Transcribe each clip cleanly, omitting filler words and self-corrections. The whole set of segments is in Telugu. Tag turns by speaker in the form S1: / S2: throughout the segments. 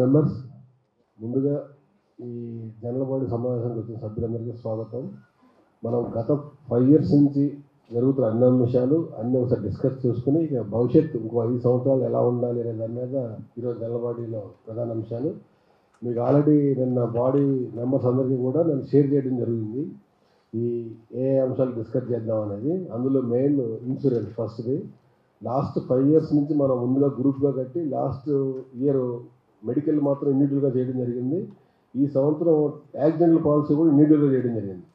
S1: మెంబర్స్, ముందుగా ఈ జనరల్ బాడీ సమావేశానికి వచ్చిన సభ్యులందరికీ స్వాగతం. మనం గత 5 years నుంచి జరుగుతున్న అన్ని అంశాలు అన్నీ ఒకసారి డిస్కస్ చేసుకుని ఇక భవిష్యత్తు ఇంకో 5 సంవత్సరాలు ఎలా ఉండాలి అనే దాని మీద ఈరోజు జనరల్ బాడీలో ప్రధాన అంశాలు మీకు ఆల్రెడీ నిన్న బాడీ మెంబర్స్ అందరికీ కూడా నేను షేర్ చేయడం జరిగింది. ఈ ఏ అంశాలు డిస్కస్ చేద్దాం అనేది. అందులో మెయిన్ ఇన్సూరెన్స్ ఫస్ట్ది. లాస్ట్ 5 years నుంచి మనం ముందుగా గ్రూప్గా కట్టి లాస్ట్ ఇయర్ మెడికల్ మాత్రం ఇండివిజువల్గా చేయడం జరిగింది. ఈ సంవత్సరం యాక్సిడెంటల్ పాలసీ కూడా ఇండివిజువల్గా చేయడం జరిగింది.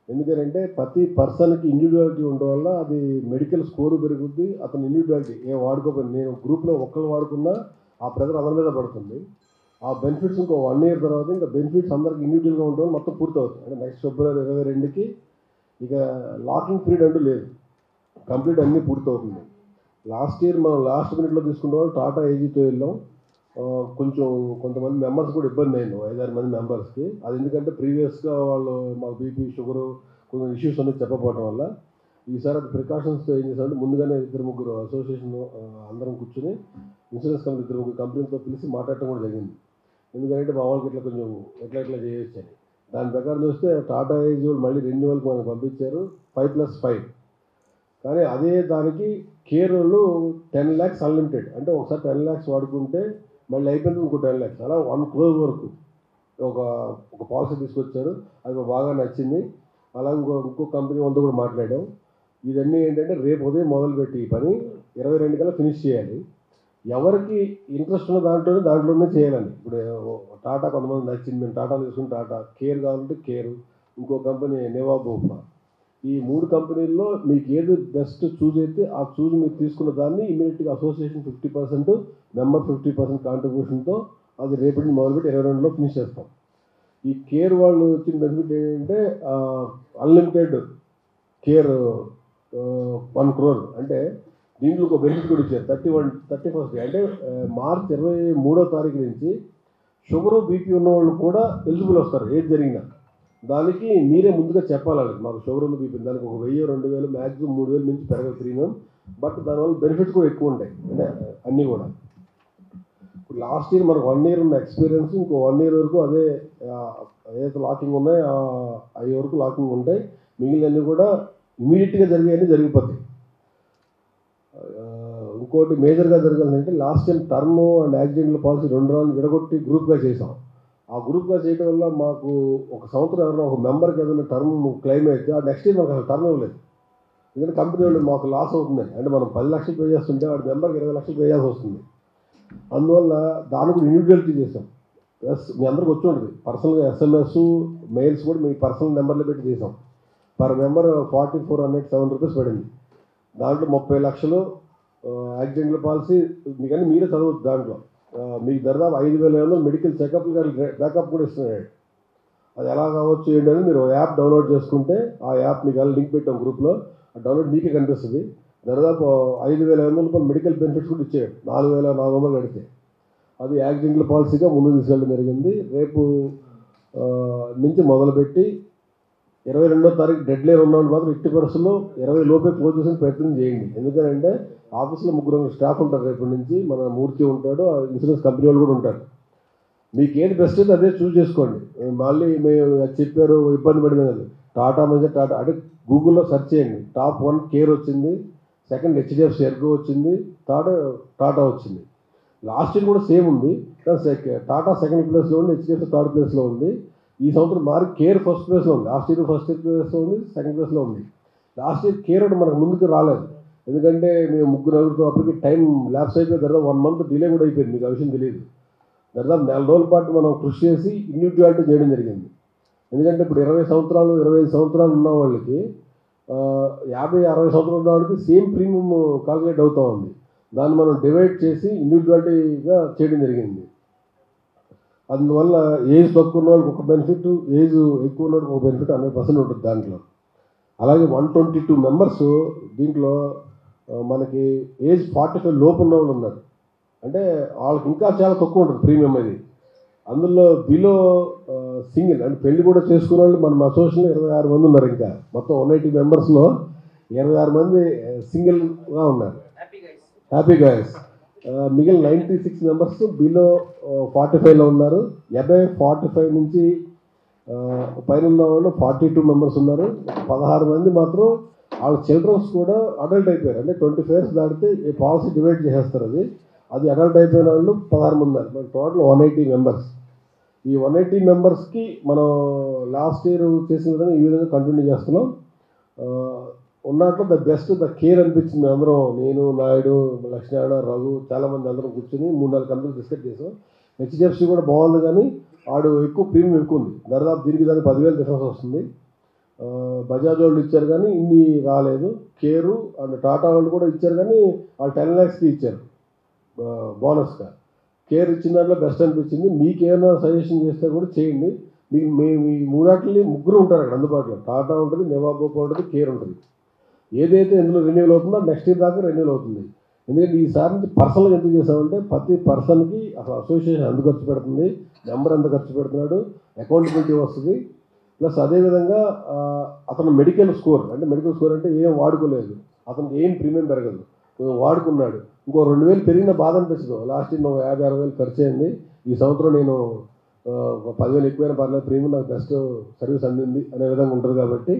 S1: ఎందుకంటే ప్రతి పర్సన్కి ఇండివిజువాలిటీ ఉండడం వల్ల అది మెడికల్ స్కోరు పెరుగుద్ది. అతను ఇండివిజువాలిటీ ఏం వాడుకోకపోయింది, నేను గ్రూప్లో ఒక్కరు వాడుకున్నా ఆ ప్రెజర్ అందరి మీద పడుతుంది. ఆ బెనిఫిట్స్ ఇంకో 1 year తర్వాత ఇంకా బెనిఫిట్స్ అందరికి ఇండివిజువల్గా ఉండడం మొత్తం పూర్తి అవుతుంది. అంటే నెక్స్ట్ February 22కి ఇక లాకింగ్ పీరియడ్ అంటూ లేదు, కంప్లీట్ అన్నీ పూర్తి అవుతుంది. లాస్ట్ ఇయర్ మనం లాస్ట్ మినిట్లో తీసుకున్న వాళ్ళు టాటా ఏజీతో వెళ్ళాం. కొంతమంది మెంబర్స్ కూడా ఇబ్బంది అయింది, 5-6 మంది మెంబర్స్కి. అది ఎందుకంటే ప్రీవియస్గా వాళ్ళు మాకు బీపీ షుగరు కొన్ని ఇష్యూస్ అనేది చెప్పకపోవడం వల్ల ఈసారి అది ప్రికాషన్స్తో ఏం చేశారంటే ముందుగానే 2-3 అసోసియేషన్ అందరం కూర్చొని ఇన్సూరెన్స్ కంపెనీ 2-3 కంపెనీలతో పిలిచి మాట్లాడటం కూడా జరిగింది. ఎందుకంటే మా వాళ్ళకి ఇట్లా కొంచెం ఎట్లా చేయొచ్చు అని. దాని ప్రకారం చూస్తే టాటా ఏజీ వాళ్ళు మళ్ళీ రెన్యువల్కి మనకు పంపించారు 5+5. కానీ అదే దానికి కేర్ వాళ్ళు 10 lakhs అన్లిమిటెడ్. అంటే ఒకసారి 10 lakhs వాడుకుంటే మళ్ళీ అయిపోయింది ఇంకో 10 lakhs, అలా 1 crore వరకు ఒక పాలసీ తీసుకొచ్చారు. అది మాకు బాగా నచ్చింది. అలాగే ఇంకో కంపెనీ వాళ్ళతో కూడా మాట్లాడాం. ఇవన్నీ ఏంటంటే రేపు ఉదయం మొదలుపెట్టి ఈ పని 22 కల్లా ఫినిష్ చేయాలి. ఎవరికి ఇంట్రెస్ట్ ఉన్న దాంట్లోనే చేయాలని. ఇప్పుడు టాటా కొంతమంది నచ్చింది, మేము టాటా తీసుకుని టాటా కేర్ కావాలంటే కేరు, ఇంకో కంపెనీ నెవాబోఫా. ఈ 3 కంపెనీల్లో మీకు ఏది బెస్ట్ చూజ్ అయితే ఆ చూజ్ మీరు తీసుకున్న దాన్ని ఇమీడియట్గా అసోసియేషన్ 50%, మెంబర్ 50% కాంట్రిబ్యూషన్తో అది రేపటి మొదలుపెట్టి 22లో ఫినిష్ చేస్తాం. ఈ కేర్ వాళ్ళు వచ్చిన బెనిఫిట్ ఏంటంటే అన్లిమిటెడ్ కేర్ 1 crore. అంటే దీంట్లో ఒక బెనిఫిట్ కూడా ఇచ్చారు 31st అంటే మార్చ్ 23వ తారీఖు నుంచి షుగరు బీపీ ఉన్న వాళ్ళు కూడా ఎలిజిబుల్ వస్తారు ఏది జరిగినా. దానికి మీరే ముందుగా చెప్పాలి, మాకు షుగర్ ఉంది బీపీ, దానికి ఒక 1000-2000 మ్యాక్సిమం 3000 నుంచి పెరగదు ప్రీమియం. బట్ దానివల్ల బెనిఫిట్స్ కూడా ఎక్కువ ఉంటాయి. అంటే అన్నీ కూడా ఇప్పుడు లాస్ట్ ఇయర్ మనకు 1 year ఉన్న ఎక్స్పీరియన్స్ ఇంకో 1 year వరకు అదే ఏదైతే లాకింగ్ ఉన్నాయో అవి వరకు లాకింగ్ ఉంటాయి. మిగిలినన్నీ కూడా ఇమీడియట్గా జరిగిపోతాయి. ఇంకోటి మేజర్గా జరగాలంటే లాస్ట్ టైం టర్మ్ అండ్ యాక్సిడెంట్ల పాలసీ 2 rounds విడగొట్టి గ్రూప్గా చేసాం. ఆ గ్రూప్గా చేయడం వల్ల మాకు ఒక సంవత్సరం ఎవరైనా ఒక మెంబర్కి ఏదైనా టర్మ్ క్లెయిమ్ అయితే ఆ నెక్స్ట్ ఇయర్ మాకు అసలు టర్మ్ ఇవ్వలేదు. ఎందుకంటే కంపెనీ వాళ్ళు మాకు లాస్ అవుతుంది. అంటే మనం 10 lakhs పే చేస్తుంటే వాడి మెంబర్కి 20 lakhs పే చేయాల్సి వస్తుంది. అందువల్ల దాని కూడా ఇండివిజువాలిటీ చేసాం. ప్లస్ మీ అందరికి వచ్చి ఉంటుంది పర్సనల్గా SMS మెయిల్స్ కూడా మీ పర్సనల్ నెంబర్లో పెట్టి చేసాం. పర్ మెంబర్ 4407 rupees పడింది. దాంట్లో 30 lakhs యాక్సిడెంట్ల పాలసీ మీకన్నీ మీరే చదవచ్చు. దాంట్లో మీకు దాదాపు 5,000 మెడికల్ చెకప్లు కానీ బ్యాకప్ కూడా ఇస్తున్నాడు. అది ఎలా కావచ్చు ఏంటని మీరు యాప్ డౌన్లోడ్ చేసుకుంటే ఆ యాప్ మీకు అలా లింక్ పెట్టాం గ్రూప్లో, ఆ డౌన్లోడ్ మీకే కనిపిస్తుంది. దాదాపు 5,500 మెడికల్ బెనిఫిట్స్ కూడా ఇచ్చాడు 4,400 కడితే. అది యాక్సిడెంట్ల పాలసీగా ముందుకు తీసుకెళ్ళడం జరిగింది. రేపు నుంచి మొదలుపెట్టి 22వ తారీఖు డెడ్ లైన్ ఉన్నవాళ్ళు మాత్రం 80% 20 లోపే క్లోజ్ చేసిన ప్రయత్నం చేయండి. ఎందుకంటే ఆఫీస్లో 3 స్టాఫ్ ఉంటారు రేపటి నుంచి. మన మూర్తి ఉంటాడు, ఇన్సూరెన్స్ కంపెనీ వాళ్ళు కూడా ఉంటారు. మీకు ఏది బెస్ట్ అయితే అదే చూస్ చేసుకోండి. మళ్ళీ మేము చెప్పారు ఇబ్బంది పడింది కదా, టాటా మీద టాటా అంటే గూగుల్లో సెర్చ్ చేయండి. టాప్ 1 కేర్ వచ్చింది, సెకండ్ HDFC ఎర్గో వచ్చింది, థర్డ్ టాటా వచ్చింది. లాస్ట్ ఇయర్ కూడా సేమ్ ఉంది, టాటా సెకండ్ ప్లేస్లో ఉంది, HDFC థర్డ్ ప్లేస్లో ఉంది. ఈ సంవత్సరం మారి కేర్ ఫస్ట్ ప్లేస్లో ఉంది. లాస్ట్ ఇయర్ ఫస్ట్ ప్లేస్లో ఉంది, సెకండ్ ప్లేస్లో ఉంది. లాస్ట్ ఇయర్ కేర్ అంటే మనకు ముందుకు రాలేదు, ఎందుకంటే మేము 3-4 అప్పటికి టైం ల్యాప్స్ అయిపోయి దాదాపు 1 month డిలే కూడా అయిపోయింది. మీకు ఆ విషయం తెలియదు. దాదాపు 4 రోజుల పాటు మనం కృషి చేసి ఇండివిజువాలిటీ చేయడం జరిగింది. ఎందుకంటే ఇప్పుడు 20 సంవత్సరాలు 25 సంవత్సరాలు ఉన్న వాళ్ళకి 50-60 సంవత్సరాలు ఉన్న వాళ్ళకి సేమ్ ప్రీమియం కాల్కులేట్ అవుతూ ఉంది. దాన్ని మనం డివైడ్ చేసి ఇండివిజువాలిటీగా చేయడం జరిగింది. అందువల్ల ఏజ్ తక్కువ ఉన్న వాళ్ళకి ఒక బెనిఫిట్, ఏజ్ ఎక్కువ ఉన్న వాళ్ళకి ఒక బెనిఫిట్ 100% ఉంటుంది దాంట్లో. అలాగే 122 members దీంట్లో మనకి ఏజ్ 45 లోపు ఉన్న వాళ్ళు ఉన్నారు. అంటే వాళ్ళకి ఇంకా చాలా తక్కువ ఉంటుంది ప్రీమియం అది. అందులో బిలో సింగిల్ అంటే పెళ్లి కూడా చేసుకున్న వాళ్ళు మన అసోసియేషన్లో 26 మంది ఉన్నారు. ఇంకా మొత్తం 180 members 26 మంది సింగిల్గా ఉన్నారు. Happy guys. మిగిలిన 96 మెంబర్స్ బిలో 45లో ఉన్నారు. అబవ్ 45 నుంచి పైన ఉన్న వాళ్ళు 42 మెంబర్స్ ఉన్నారు. 16 మంది మాత్రం వాళ్ళ చిల్డ్రన్స్ కూడా అడల్ట్ అయిపోయారు. అంటే 25 years దాటితే ఈ పాలసీ డివైడ్ చేసేస్తారు. అది అడల్ట్ అయిపోయిన వాళ్ళు 16 మంది ఉన్నారు. మన టోటల్ 180 మెంబర్స్. ఈ 180 మెంబర్స్కి మనం లాస్ట్ ఇయర్ చేసిన విధంగా ఈ విధంగా కంటిన్యూ చేస్తున్నాం. ఉన్నట్లు ద బెస్ట్ ద కేర్ అనిపించింది. మేము అందరం, నేను, నాయుడు, లక్ష్మీనారాయణ, రఘు, చాలామంది అందరం కూర్చొని 3-4 కంపెనీలు డిస్కస్ చేసాం. హెచ్డిఎఫ్సి కూడా బాగుంది, కానీ వాడు ఎక్కువ ప్రీమియం ఎక్కువ ఉంది. దాదాపు దీనికి 10,000 డిఫరెన్స్ వస్తుంది. బజాజ్ వాళ్ళు ఇచ్చారు కానీ ఇన్ని రాలేదు. కేరు అండ్ టాటా వాళ్ళు కూడా ఇచ్చారు కానీ వాళ్ళు 10 lakhsకి ఇచ్చారు బోనస్గా. కేర్ ఇచ్చిన దాంట్లో బెస్ట్ అనిపించింది. మీకు ఏమైనా సజెషన్ చేస్తే కూడా చేయండి. మీకు మేము ఈ మూడాటిని ముగ్గురు ఉంటారు అక్కడ అందుబాటులో. టాటా ఉంటుంది, నెవాబోకో ఉంటుంది, కేర్ ఉంటుంది. ఏదైతే ఇందులో రెన్యూవల్ అవుతుందో నెక్స్ట్ ఇయర్ దాకా రెన్యూవల్ అవుతుంది. ఎందుకంటే ఈసారి నుంచి పర్సనల్గా ఎందుకు చేసామంటే ప్రతి పర్సన్కి అసలు అసోసియేషన్ ఎంత ఖర్చు పెడుతుంది, మెంబర్ ఎంత ఖర్చు పెడుతున్నాడు, అకౌంటబిలిటీ వస్తుంది. ప్లస్ అదేవిధంగా అతను మెడికల్ స్కోర్ అంటే ఏం వాడుకోలేదు, అతనికి ఏం ప్రీమియం పెరగదు, వాడుకున్నాడు. ఇంకో 2,000 పెరిగిన బాధ అనిపించదు. లాస్ట్ ఇయర్ 50,000-60,000 ఖర్చు అయింది. ఈ సంవత్సరం నేను 10,000 ఎక్కువైనా పర్లేదు, ప్రీమియం నాకు బెస్ట్ సర్వీస్ అందింది అనే విధంగా ఉంటుంది. కాబట్టి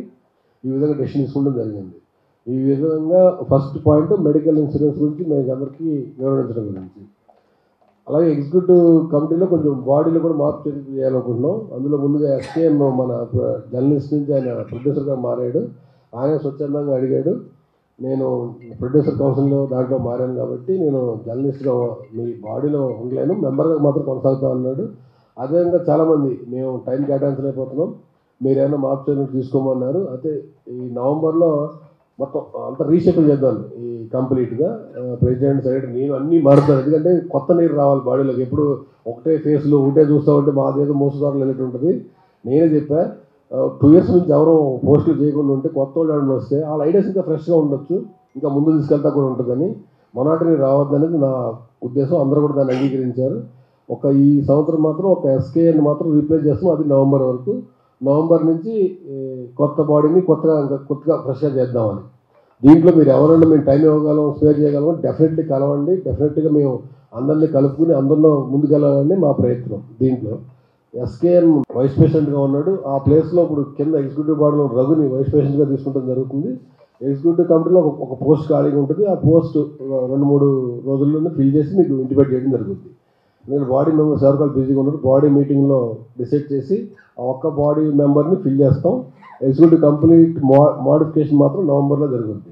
S1: ఈ విధంగా డెసిషన్ తీసుకోవడం జరిగింది. ఈ విధంగా ఫస్ట్ పాయింట్ మెడికల్ ఇన్సూరెన్స్ గురించి మేము అందరికీ వివరించడం గురించి. అలాగే ఎగ్జిక్యూటివ్ కమిటీలో కొంచెం బాడీలో కూడా మార్పు చేయాలనుకుంటున్నాం. అందులో ముందుగా ఎస్కేఎన్ మన జర్నలిస్ట్ నుంచి ఆయన ప్రొడ్యూసర్గా మారాడు. ఆయన స్వచ్ఛందంగా అడిగాడు. నేను ప్రొడ్యూసర్ కౌన్సిల్లో దాంట్లో మారాను కాబట్టి నేను జర్నలిస్ట్గా మీ బాడీలో ఉండలేను, మెంబర్గా మాత్రం కొనసాగుతా అన్నాడు. అదేవిధంగా చాలామంది మేము టైం కేటాయించలేకపోతున్నాం, మీరేమైనా మార్పు చేయడానికి తీసుకోమన్నారు. అయితే ఈ నవంబర్లో మొత్తం అంతా రీషెడ్యూల్ చేద్దాం ఈ కంప్లీట్గా. ప్రెసిడెంట్ సెక్రటరీ నేను అన్నీ మారుతాను. ఎందుకంటే కొత్త నీరు రావాలి బాడీలోకి. ఎప్పుడు ఒకటే ఫేస్లో ఒకటే చూస్తూ ఉంటే మాదేదో మోసదారులు వెళ్ళేట్టు ఉంటుంది. నేనే చెప్పా 2 years నుంచి ఎవరో పోస్టులు చేయకుండా ఉంటే కొత్త వాళ్ళు ఎవరైనా వస్తే వాళ్ళ ఐడియాస్ ఇంకా ఫ్రెష్గా ఉండొచ్చు, ఇంకా ముందు తీసుకెళ్తా కూడా ఉంటుందని. మొనాటరీ రావద్దనేది నా ఉద్దేశం. అందరూ కూడా దాన్ని అంగీకరించారు. ఈ సంవత్సరం మాత్రం ఒక ఎస్కేఎన్ మాత్రం రీప్లేస్ చేస్తాం. అది నవంబర్ వరకు. నవంబర్ నుంచి కొత్త బాడీని కొత్తగా ఫ్రెష్గా చేద్దామని. దీంట్లో మీరు ఎవరైనా మేము టైం ఇవ్వగలం, స్పేర్ చేయగలం, డెఫినెట్లీ కలవండి. డెఫినెట్గా మేము అందరినీ కలుపుకుని అందరిలో ముందుకెళ్ళాలని మా ప్రయత్నం. దీంట్లో ఎస్కేఎన్ వైస్ ప్రెసిడెంట్గా ఉన్నాడు. ఆ ప్లేస్లో ఇప్పుడు కింద ఎగ్జిక్యూటివ్ బాడీలో రఘుని వైస్ ప్రెసిడెంట్గా తీసుకుంటాం జరుగుతుంది. ఎగ్జిక్యూటివ్ కమిటీలో ఒక పోస్ట్ ఖాళీగా ఉంటుంది. ఆ పోస్ట్ 2-3 రోజుల్లోనే ఫిల్ చేసి మీకు ఇంటిమేట్ చేయడం జరుగుతుంది. నేను బాడీ మెంబర్స్ ఎవరికాలు బిజీగా ఉన్నారు, బాడీ మీటింగ్లో డిసైడ్ చేసి ఆ ఒక్క బాడీ మెంబర్ని ఫిల్ చేస్తాం. ఎగ్జిక్యూటివ్ కంప్లీట్ మోడిఫికేషన్ మాత్రం నవంబర్లో జరుగుతుంది.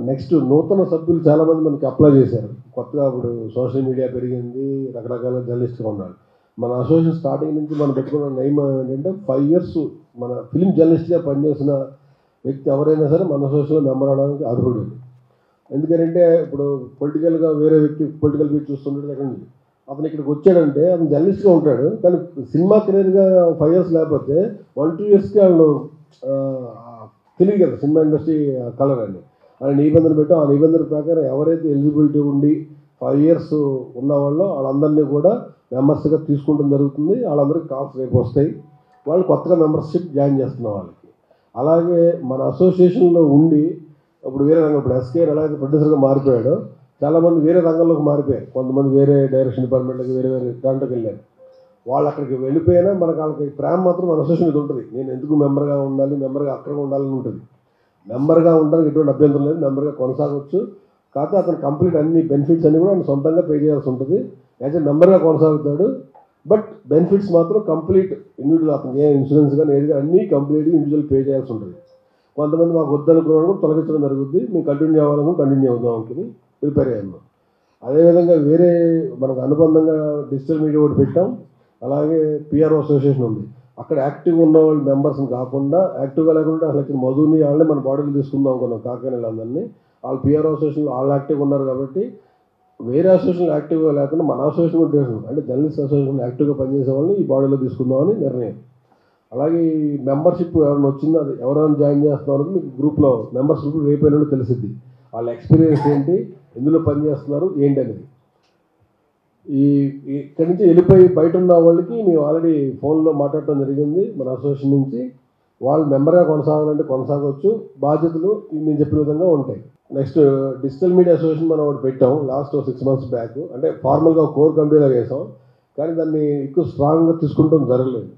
S1: నెక్స్ట్ నూతన సభ్యులు చాలామంది మనకి అప్లై చేశారు. కొత్తగా ఇప్పుడు సోషల్ మీడియా పెరిగింది, రకరకాల జర్నలిస్ట్గా ఉన్నారు. మన అసోసియేషన్ స్టార్టింగ్ నుంచి మనం పెట్టుకున్న నియమం ఏంటంటే 5 years మన ఫిల్మ్ జర్నలిస్ట్గా పనిచేసిన వ్యక్తి ఎవరైనా సరే మన అసోసియేషన్లో మెంబర్ అవడానికి అర్హుడు. ఎందుకంటే ఇప్పుడు పొలిటికల్గా వేరే వ్యక్తి పొలిటికల్ వ్యూ చూస్తుంటాడు, ఎక్కడ అతను ఇక్కడికి వచ్చాడంటే అతను జర్నలిస్ట్గా ఉంటాడు, కానీ సినిమా కెరీర్గా 5 years లేకపోతే 1-2 yearsకి వాళ్ళు తెలియదు కదా సినిమా ఇండస్ట్రీ కలర్ అని. ఆయన నిబంధన పెట్టాం. ఆ నిబంధన ప్రకారం ఎవరైతే ఎలిజిబిలిటీ ఉండి 5 years ఉన్న వాళ్ళందరినీ కూడా మెంబర్స్గా తీసుకుంటం జరుగుతుంది. వాళ్ళందరికీ కాల్స్ రేపు వస్తాయి. వాళ్ళు కొత్తగా మెంబర్షిప్ జాయిన్ చేస్తున్నాం వాళ్ళకి. అలాగే మన అసోసియేషన్లో ఉండి ఇప్పుడు వేరే రంగం, ఇప్పుడు ఎస్కేఆర్ ఎలా అయితే ప్రొడ్యూసర్గా మారిపోయాడో చాలామంది వేరే రంగంలోకి మారిపోయారు. కొంతమంది వేరే డైరెక్షన్ డిపార్ట్మెంట్కి వేరే దాంట్లోకి వెళ్ళారు. వాళ్ళు అక్కడికి వెళ్ళిపోయినా మనకు వాళ్ళకి ప్రేమ మాత్రం మన అసోసియేషన్ మీద ఉంటుంది. నేను ఎందుకు మెంబర్గా ఉండాలి, మెంబర్గా అక్కడ ఉండాలని ఉంటుంది. మెంబర్గా ఉండడానికి ఎటువంటి అభ్యంతరం లేదు, మెంబర్గా కొనసాగవచ్చు. కాకపోతే అతను కంప్లీట్ అన్ని బెనిఫిట్స్ అన్నీ కూడా ఆయన సొంతంగా పే చేయాల్సి ఉంటుంది. యాజ్ ఏ మెంబర్గా కొనసాగుతాడు. బట్ బెనిఫిట్స్ మాత్రం కంప్లీట్ ఇండివిజువల్, అతనికి ఏ ఇన్సూరెన్స్ కానీ ఏది కానీ అన్నీ కంప్లీట్గా ఇండివిజువల్ పే చేయాల్సి ఉంటుంది. కొంతమంది మాకు వద్దనుకున్న కూడా తొలగించడం జరుగుతుంది. మేము కంటిన్యూ అవ్వాలని కంటిన్యూ అవుదాం అనుకుని ప్రిపేర్ అయ్యాము. అదేవిధంగా వేరే మనకు అనుబంధంగా డిజిటల్ మీడియా ఒకటి పెట్టాం. అలాగే పిఆర్ఓ అసోసియేషన్ ఉంది. అక్కడ యాక్టివ్గా ఉన్న వాళ్ళు మెంబర్స్ని కాకుండా యాక్టివ్గా లేకుండా అసలు మధుని వాళ్ళని మన బాడీలు తీసుకుందాం అనుకున్నాం. కాకినాడ అందరినీ వాళ్ళు పిఆర్ఓ అసోసియేషన్లో వాళ్ళు యాక్టివ్గా ఉన్నారు కాబట్టి వేరే అసోసియేషన్ యాక్టివ్గా లేకుండా మన అసోసియేషన్ కూడా తీసుకున్నాం. అంటే జర్నలిస్ట్ అసోసియేషన్ యాక్టివ్గా పనిచేసే వాళ్ళని ఈ బాడీలో తీసుకుందామని నిర్ణయం. అలాగే ఈ మెంబర్షిప్ ఎవరైనా వచ్చిందో అది ఎవరైనా జాయిన్ చేస్తున్నారో మీకు గ్రూప్లో మెంబర్స్ గ్రూప్ రేపైనా తెలిసిద్ది. వాళ్ళ ఎక్స్పీరియన్స్ ఏంటి, ఎందులో పనిచేస్తున్నారు ఏంటి అనేది. ఇక్కడి నుంచి వెళ్ళిపోయి బయట ఉన్న వాళ్ళకి మేము ఆల్రెడీ ఫోన్లో మాట్లాడటం జరిగింది. మన అసోసియేషన్ నుంచి వాళ్ళు మెంబర్గా కొనసాగాలంటే కొనసాగవచ్చు. బాధ్యతలు నేను చెప్పిన విధంగా ఉంటాయి. నెక్స్ట్ డిజిటల్ మీడియా అసోసియేషన్ మనం ఒకటి పెట్టాం లాస్ట్ 6 months బ్యాక్. అంటే ఫార్మల్గా కోర్ కమిటీలో వేసాం, కానీ దాన్ని ఎక్కువ స్ట్రాంగ్గా తీసుకుంటాం జరగలేదు.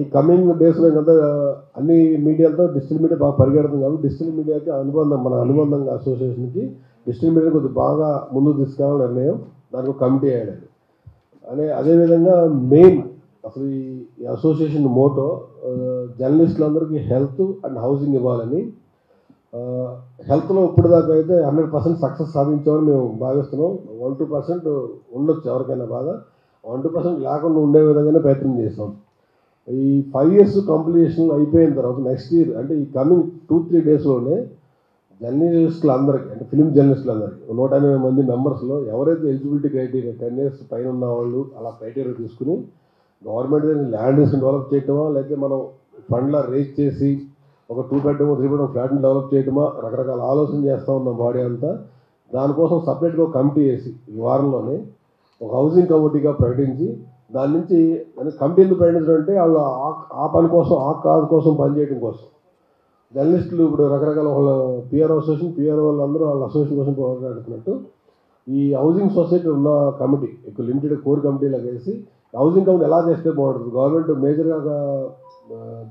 S1: ఈ కమింగ్ డేస్లో ఇంకా అన్ని మీడియాలతో డిజిటల్ మీడియా బాగా పరిగెడుతుంది కాబట్టి డిజిటల్ మీడియాకి మన అనుబంధంగా అసోసియేషన్కి డిజిటల్ మీడియా కొద్దిగా బాగా ముందుకు తీసుకెళ్ళాలని నిర్ణయం, దానికి ఒక కమిటీ అయ్యాడు. అదేవిధంగా మెయిన్ అసలు ఈ అసోసియేషన్ మోటో జర్నలిస్టులందరికీ హెల్త్ అండ్ హౌసింగ్ ఇవ్వాలని. హెల్త్లో ఇప్పుడు దాకా అయితే 100% సక్సెస్ సాధించామని మేము భావిస్తున్నాం. 1-2% ఉండొచ్చు ఎవరికైనా బాగా, 1-2% లేకుండా ఉండే విధంగానే ప్రయత్నం చేస్తాం. ఈ 5 years కంప్లీషన్ అయిపోయిన తర్వాత నెక్స్ట్ ఇయర్ అంటే ఈ కమింగ్ 2-3 daysలోనే జర్నలిస్టులందరికీ అంటే ఫిలిం జర్నలిస్టులందరికీ 180 మంది మెంబర్స్లో ఎవరైతే ఎలిజిబిలిటీ క్రైటీరియా 10 years పైన ఉన్న వాళ్ళు అలా క్రైటీరియా తీసుకుని గవర్నమెంట్ ల్యాండ్ డెవలప్ చేయటమా, లేకపోతే మనం ఫండ్లా రేజ్ చేసి ఒక 2 bedroom 3 bedroom ఫ్లాట్ని డెవలప్ చేయటమా, రకరకాల ఆలోచన చేస్తూ ఉన్నాం బాడీ అంతా. దానికోసం సపరేట్గా ఒక కమిటీ వేసి ఈ వారంలోనే ఒక హౌసింగ్ కమిటీగా ప్రకటించి దాని నుంచి కమిటీ ఎందుకు ప్రకటించడం అంటే వాళ్ళు ఆ పని కోసం ఆ కాజ్ కోసం పనిచేయడం కోసం. జర్నలిస్టులు ఇప్పుడు రకరకాల వాళ్ళ పిఆర్ అసోసియేషన్ వాళ్ళందరూ వాళ్ళ అసోసియేషన్ కోసం పోరాడుతున్నట్టు ఈ హౌసింగ్ సొసైటీ ఉన్న కమిటీ ఎక్కువ లిమిటెడ్ కోర్ కమిటీలాగా వేసి హౌసింగ్ కమిటీ ఎలా చేస్తే బాగుంటుంది. గవర్నమెంట్ మేజర్గా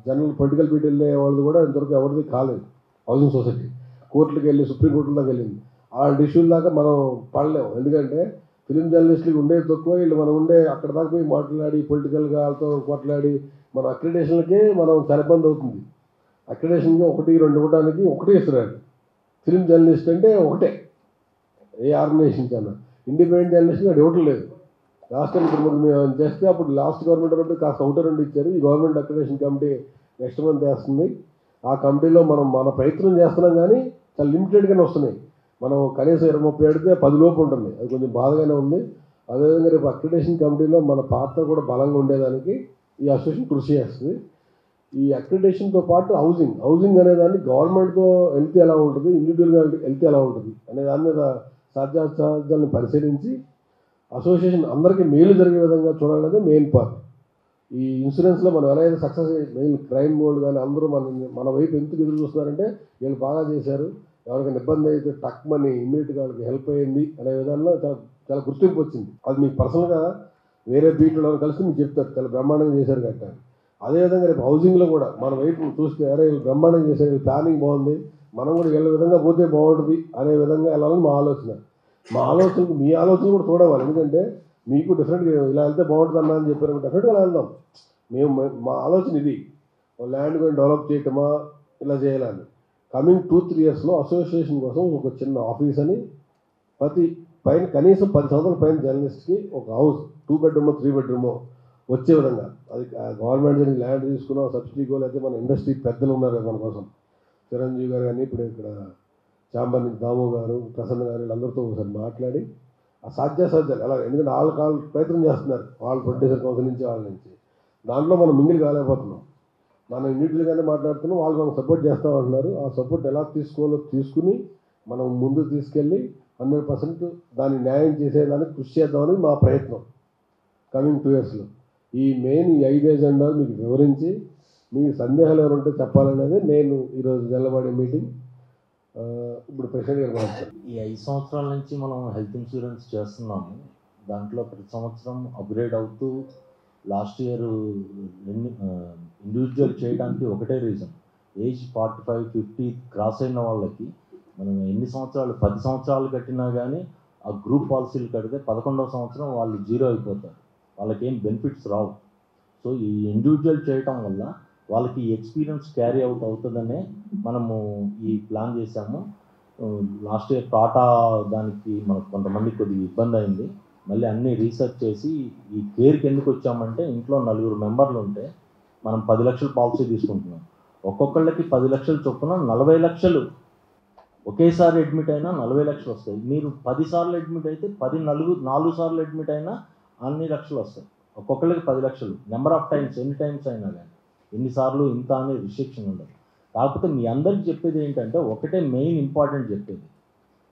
S1: జనరల్ పొలిటికల్ పీటీ వెళ్ళే వాళ్ళు కూడా ఇంతవరకు ఎవరిది కాలేదు. హౌసింగ్ సొసైటీ కోర్టులకు వెళ్ళి సుప్రీంకోర్టుల దాకా వెళ్ళింది. ఆ ఇష్యూల దాకా మనం పడలేము, ఎందుకంటే ఫిలిం జర్నలిస్టులకు ఉండేది తక్కువ, వీళ్ళు మనం ఉండే అక్కడ దాకా పోయి మాట్లాడి పొలిటికల్గా వాళ్ళతో కొట్లాడి మన అక్రిడేషన్లకే మనం చాలా ఇబ్బంది అవుతుంది. అక్రిడేషన్గా 1-2 ఇవ్వడానికి ఒకటే ఇస్తున్నారు. ఫిలిం జర్నలిస్ట్ అంటే ఒకటే, ఏ ఆర్గనైజేషన్ కన్నా. ఇండిపెండెంట్ జర్నలిస్ట్ అది ఇవ్వటం లేదు. లాస్ట్ టైం ఇప్పుడు మేము చేస్తే అప్పుడు లాస్ట్ గవర్నమెంట్ ఉన్నప్పుడు కాస్త 1-2 ఇచ్చారు. ఈ government accreditation committee next month వేస్తుంది. ఆ కమిటీలో మనం మన ప్రయత్నం చేస్తున్నాం, కానీ చాలా లిమిటెడ్గానే వస్తున్నాయి. మనం కనీసం 20-30 పెడితే 10 లోపు ఉంటుంది, అది కొంచెం బాధగానే ఉంది. అదేవిధంగా రేపు అక్రిడేషన్ కమిటీలో మన పాత్ర కూడా బలంగా ఉండేదానికి ఈ అసోసియేషన్ కృషి చేస్తుంది. ఈ అక్రిడేషన్తో పాటు హౌసింగ్ అనేదాన్ని గవర్నమెంట్తో వెళ్తే ఎలా ఉంటుంది, ఇండివిజువల్గా వెళ్తే ఎలా ఉంటుంది అనే దాని మీద సాధ్యాసాధ్యాలను పరిశీలించి అసోసియేషన్ అందరికీ మేలు జరిగే విధంగా చూడాలనేది మెయిన్ పార్ట్. ఈ ఇన్సూరెన్స్లో మనం ఎలా అయితే సక్సెస్ మెయిన్ క్రైమ్ బోర్డు కానీ అందరూ మన వైపు ఎందుకు ఎదురు చూస్తున్నారంటే వీళ్ళు బాగా చేశారు, ఎవరికైనా ఇబ్బంది అయితే టక్మని ఇమ్మీడియట్గా వాళ్ళకి హెల్ప్ అయ్యింది అనే విధానంలో చాలా గుర్తింపు వచ్చింది. అది మీకు పర్సనల్గా వేరే బీట్లో కలిసి మీకు చెప్తారు చాలా బ్రహ్మాండంగా చేశారు కట్ట. అదేవిధంగా రేపు హౌసింగ్లో కూడా మన వైపు చూస్తే అరే వీళ్ళు బ్రహ్మాండంగా చేశారు, వీళ్ళు ప్లానింగ్ బాగుంది, మనం కూడా వీళ్ళ విధంగా పోతే బాగుంటుంది అనే విధంగా వెళ్ళాలని మా ఆలోచన. మీ ఆలోచన కూడా చూడవాలి, ఎందుకంటే మీకు డిఫరెంట్గా ఇలా వెళ్తే బాగుంటుంది అన్నా అని చెప్పారు, డెఫినెట్గా వెళ్దాం. మా ఆలోచన ఇది, ల్యాండ్ కొని డెవలప్ చేయటమా ఇలా చేయాలని. కమింగ్ 2-3 yearsలో అసోసియేషన్ కోసం ఒక చిన్న ఆఫీస్ అని పైన కనీసం 10 సంవత్సరాల పైన జర్నలిస్ట్కి ఒక హౌస్ 2 bedroom 3 bedroom వచ్చే విధంగా, అది గవర్నమెంట్ దగ్గర ల్యాండ్ తీసుకున్నాం సబ్సిడీకో, లేకపోతే మన ఇండస్ట్రీ పెద్దలు ఉన్నారు మన కోసం, చిరంజీవి గారు కానీ ఇప్పుడు ఇక్కడ చాంబర్ నుంచి దాము గారు, ప్రసన్న గారు, వీళ్ళందరితో ఒకసారి మాట్లాడి ఆ సాధ్యాసాధ్యాలు ఎలా, ఎందుకంటే వాళ్ళు ప్రయత్నం చేస్తున్నారు, వాళ్ళు ప్రొడ్యూసర్ కౌన్సిల్ నుంచి వాళ్ళ నుంచి, దాంట్లో మనం మింగిల్ కాలేకపోతున్నాం. మనం ఇండివిజువల్గానే మాట్లాడుతున్నాం, వాళ్ళు మనం సపోర్ట్ చేస్తాం అంటున్నారు. ఆ సపోర్ట్ ఎలా తీసుకోవాలో తీసుకుని మనం ముందుకు తీసుకెళ్ళి 100% దాన్ని న్యాయం చేసేదానికి కృషి చేద్దామని మా ప్రయత్నం. కమింగ్ 2 yearsలో ఈ మెయిన్ ఈ 5 ఎజెండాలు మీకు వివరించి మీ సందేహాలు ఎవరు ఉంటే చెప్పాలనేది నేను ఈరోజు నిలబడే మీటింగ్. ఇప్పుడు ప్రెసిడెంట్ గారు మాట్లాడతారు.
S2: ఈ 5 సంవత్సరాల నుంచి మనం హెల్త్ ఇన్సూరెన్స్ చేస్తున్నాము. దాంట్లో ప్రతి సంవత్సరం అప్గ్రేడ్ అవుతూ లాస్ట్ ఇయర్ ఇండివిజువల్ చేయడానికి ఒకటే రీజన్, ఏజ్ 45-50 క్రాస్ అయిన వాళ్ళకి మనం ఎన్ని సంవత్సరాలు 10 సంవత్సరాలు కట్టినా కానీ ఆ గ్రూప్ పాలసీలు కడితే 11వ సంవత్సరం వాళ్ళు జీరో అయిపోతారు, వాళ్ళకి ఏం బెనిఫిట్స్ రావు. సో ఈ ఇండివిజువల్ చేయటం వల్ల వాళ్ళకి ఎక్స్పీరియన్స్ క్యారీ అవుట్ అవుతుందనే మనము ఈ ప్లాన్ చేశాము. లాస్ట్ ఇయర్ టాటా దానికి మనకు కొంతమందికి కొద్దిగా ఇబ్బంది అయింది. మళ్ళీ అన్నీ రీసెర్చ్ చేసి ఈ కేర్కి ఎందుకు వచ్చామంటే ఇంట్లో 4 మెంబర్లు ఉంటే మనం 10 లక్షల పాలసీ తీసుకుంటున్నాం. ఒక్కొక్కళ్ళకి 10 లక్షలు చొప్పున 40 లక్షలు ఒకేసారి అడ్మిట్ అయినా 40 లక్షలు వస్తాయి. మీరు 10 సార్లు అడ్మిట్ అయితే 4 సార్లు అడ్మిట్ అయినా అన్ని లక్షలు వస్తాయి. ఒక్కొక్కళ్ళకి 10 లక్షలు, నెంబర్ ఆఫ్ టైమ్స్ ఎన్ని టైమ్స్ అయినా కానీ, ఎన్నిసార్లు ఇంత అనే రిస్ట్రిక్షన్ ఉండదు. కాకపోతే మీ అందరికి చెప్పేది ఏంటంటే ఒకటే మెయిన్ ఇంపార్టెంట్ చెప్పేది,